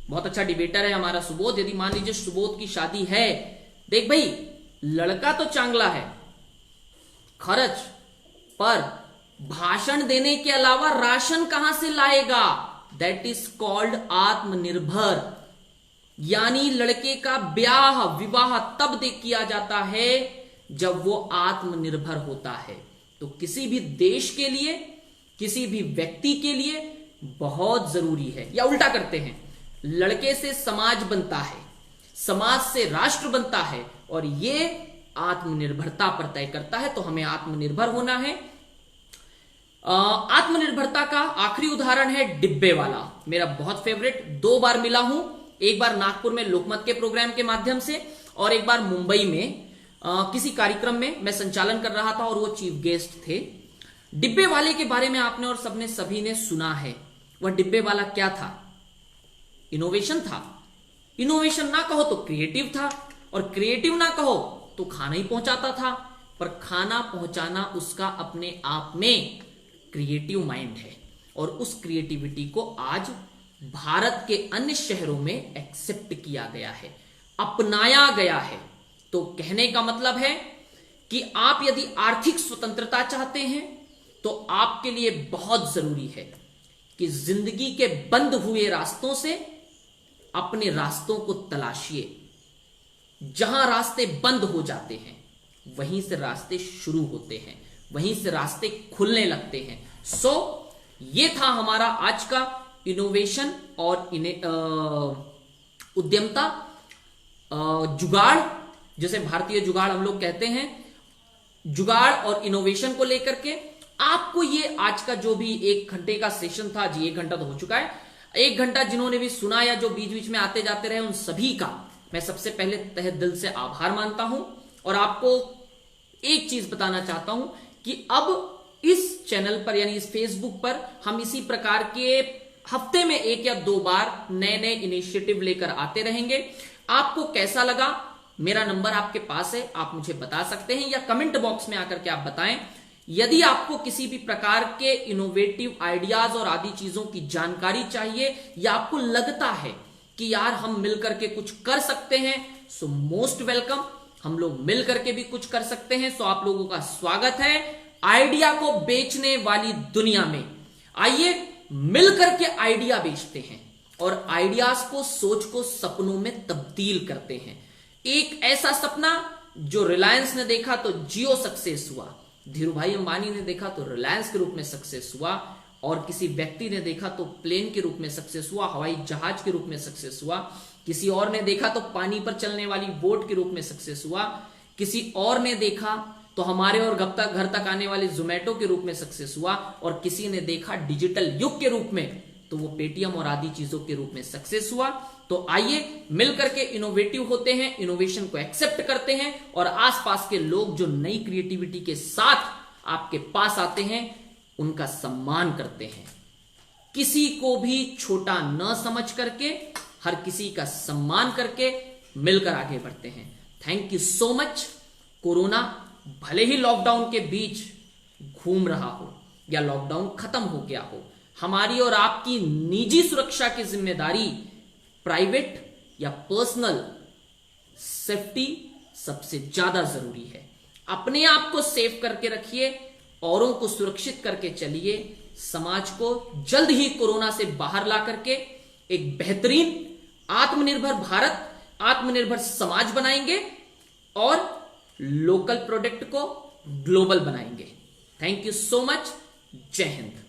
Speaker 1: बहुत अच्छा डिबेटर है हमारा सुबोध, यदि मान लीजिए सुबोध की शादी है, देख भाई लड़का तो चांगला है, खर्च, पर भाषण देने के अलावा राशन कहां से लाएगा? दैट इज कॉल्ड आत्मनिर्भर। यानी लड़के का विवाह तब किया जाता है जब वो आत्मनिर्भर होता है। तो किसी भी देश के लिए, किसी भी व्यक्ति के लिए बहुत जरूरी है। या उल्टा करते हैं, लड़के से समाज बनता है, समाज से राष्ट्र बनता है, और ये आत्मनिर्भरता पर तय करता है। तो हमें आत्मनिर्भर होना है। आत्मनिर्भरता का आखिरी उदाहरण है डिब्बे वाला, मेरा बहुत फेवरेट। 2 बार मिला हूं, एक बार नागपुर में लोकमत के प्रोग्राम के माध्यम से और एक बार मुंबई में किसी कार्यक्रम में मैं संचालन कर रहा था और वो चीफ गेस्ट थे। डिब्बे वाले के बारे में आपने और सभी ने सुना है। वह डिब्बे वाला क्या था? इनोवेशन था। इनोवेशन ना कहो तो क्रिएटिव था, और क्रिएटिव ना कहो तो खाना ही पहुंचाता था, पर खाना पहुंचाना उसका अपने आप में क्रिएटिव माइंड है, और उस क्रिएटिविटी को आज भारत के अन्य शहरों में एक्सेप्ट किया गया है, अपनाया गया है। तो कहने का मतलब है कि आप यदि आर्थिक स्वतंत्रता चाहते हैं तो आपके लिए बहुत जरूरी है कि जिंदगी के बंद हुए रास्तों से अपने रास्तों को तलाशिए। जहां रास्ते बंद हो जाते हैं वहीं से रास्ते शुरू होते हैं, वहीं से रास्ते खुलने लगते हैं। सो ये था हमारा आज का इनोवेशन और उद्यमता, जुगाड़, जैसे भारतीय जुगाड़ हम लोग कहते हैं, जुगाड़ और इनोवेशन को लेकर के आपको ये आज का जो भी 1 घंटे का सेशन था, जी 1 घंटा तो हो चुका है, 1 घंटा जिन्होंने भी सुना या जो बीच बीच में आते जाते रहे, उन सभी का मैं सबसे पहले तहे दिल से आभार मानता हूं। और आपको एक चीज बताना चाहता हूं कि अब इस चैनल पर यानी इस फेसबुक पर हम इसी प्रकार के हफ्ते में 1 या 2 बार नए नए इनिशिएटिव लेकर आते रहेंगे। आपको कैसा लगा, मेरा नंबर आपके पास है, आप मुझे बता सकते हैं या कमेंट बॉक्स में आकर के आप बताएं। यदि आपको किसी भी प्रकार के इनोवेटिव आइडियाज और आदि चीजों की जानकारी चाहिए या आपको लगता है कि यार हम मिलकर के कुछ कर सकते हैं, सो मोस्ट वेलकम। हम लोग मिलकर के भी कुछ कर सकते हैं, सो आप लोगों का स्वागत है आइडिया को बेचने वाली दुनिया में। आइए मिलकर के आइडिया बेचते हैं और आइडियाज को, सोच को सपनों में तब्दील करते हैं। एक ऐसा सपना जो रिलायंस ने देखा तो जियो सक्सेस हुआ, धीरू भाई अंबानी ने देखा तो रिलायंस के रूप में सक्सेस हुआ, और किसी व्यक्ति ने देखा तो प्लेन के रूप में सक्सेस हुआ, हवाई जहाज के रूप में सक्सेस हुआ, किसी और ने देखा तो पानी पर चलने वाली बोट के रूप में सक्सेस हुआ, किसी और ने देखा तो हमारे और घर तक आने वाले जोमेटो के रूप में सक्सेस हुआ, और किसी ने देखा डिजिटल युग के रूप में तो वो पेटीएम और आदि चीजों के रूप में सक्सेस हुआ। तो आइए मिलकर के इनोवेटिव होते हैं, इनोवेशन को एक्सेप्ट करते हैं, और आसपास के लोग जो नई क्रिएटिविटी के साथ आपके पास आते हैं उनका सम्मान करते हैं। किसी को भी छोटा न समझ करके, हर किसी का सम्मान करके मिलकर आगे बढ़ते हैं। Thank you so much. Corona भले ही लॉकडाउन के बीच घूम रहा हो या लॉकडाउन खत्म हो गया हो, हमारी और आपकी निजी सुरक्षा की जिम्मेदारी, प्राइवेट या पर्सनल सेफ्टी सबसे ज्यादा जरूरी है। अपने आप को सेफ करके रखिए, औरों को सुरक्षित करके चलिए। समाज को जल्द ही कोरोना से बाहर ला करके एक बेहतरीन आत्मनिर्भर भारत, आत्मनिर्भर समाज बनाएंगे और लोकल प्रोडक्ट को ग्लोबल बनाएंगे। Thank you so much. जय हिंद।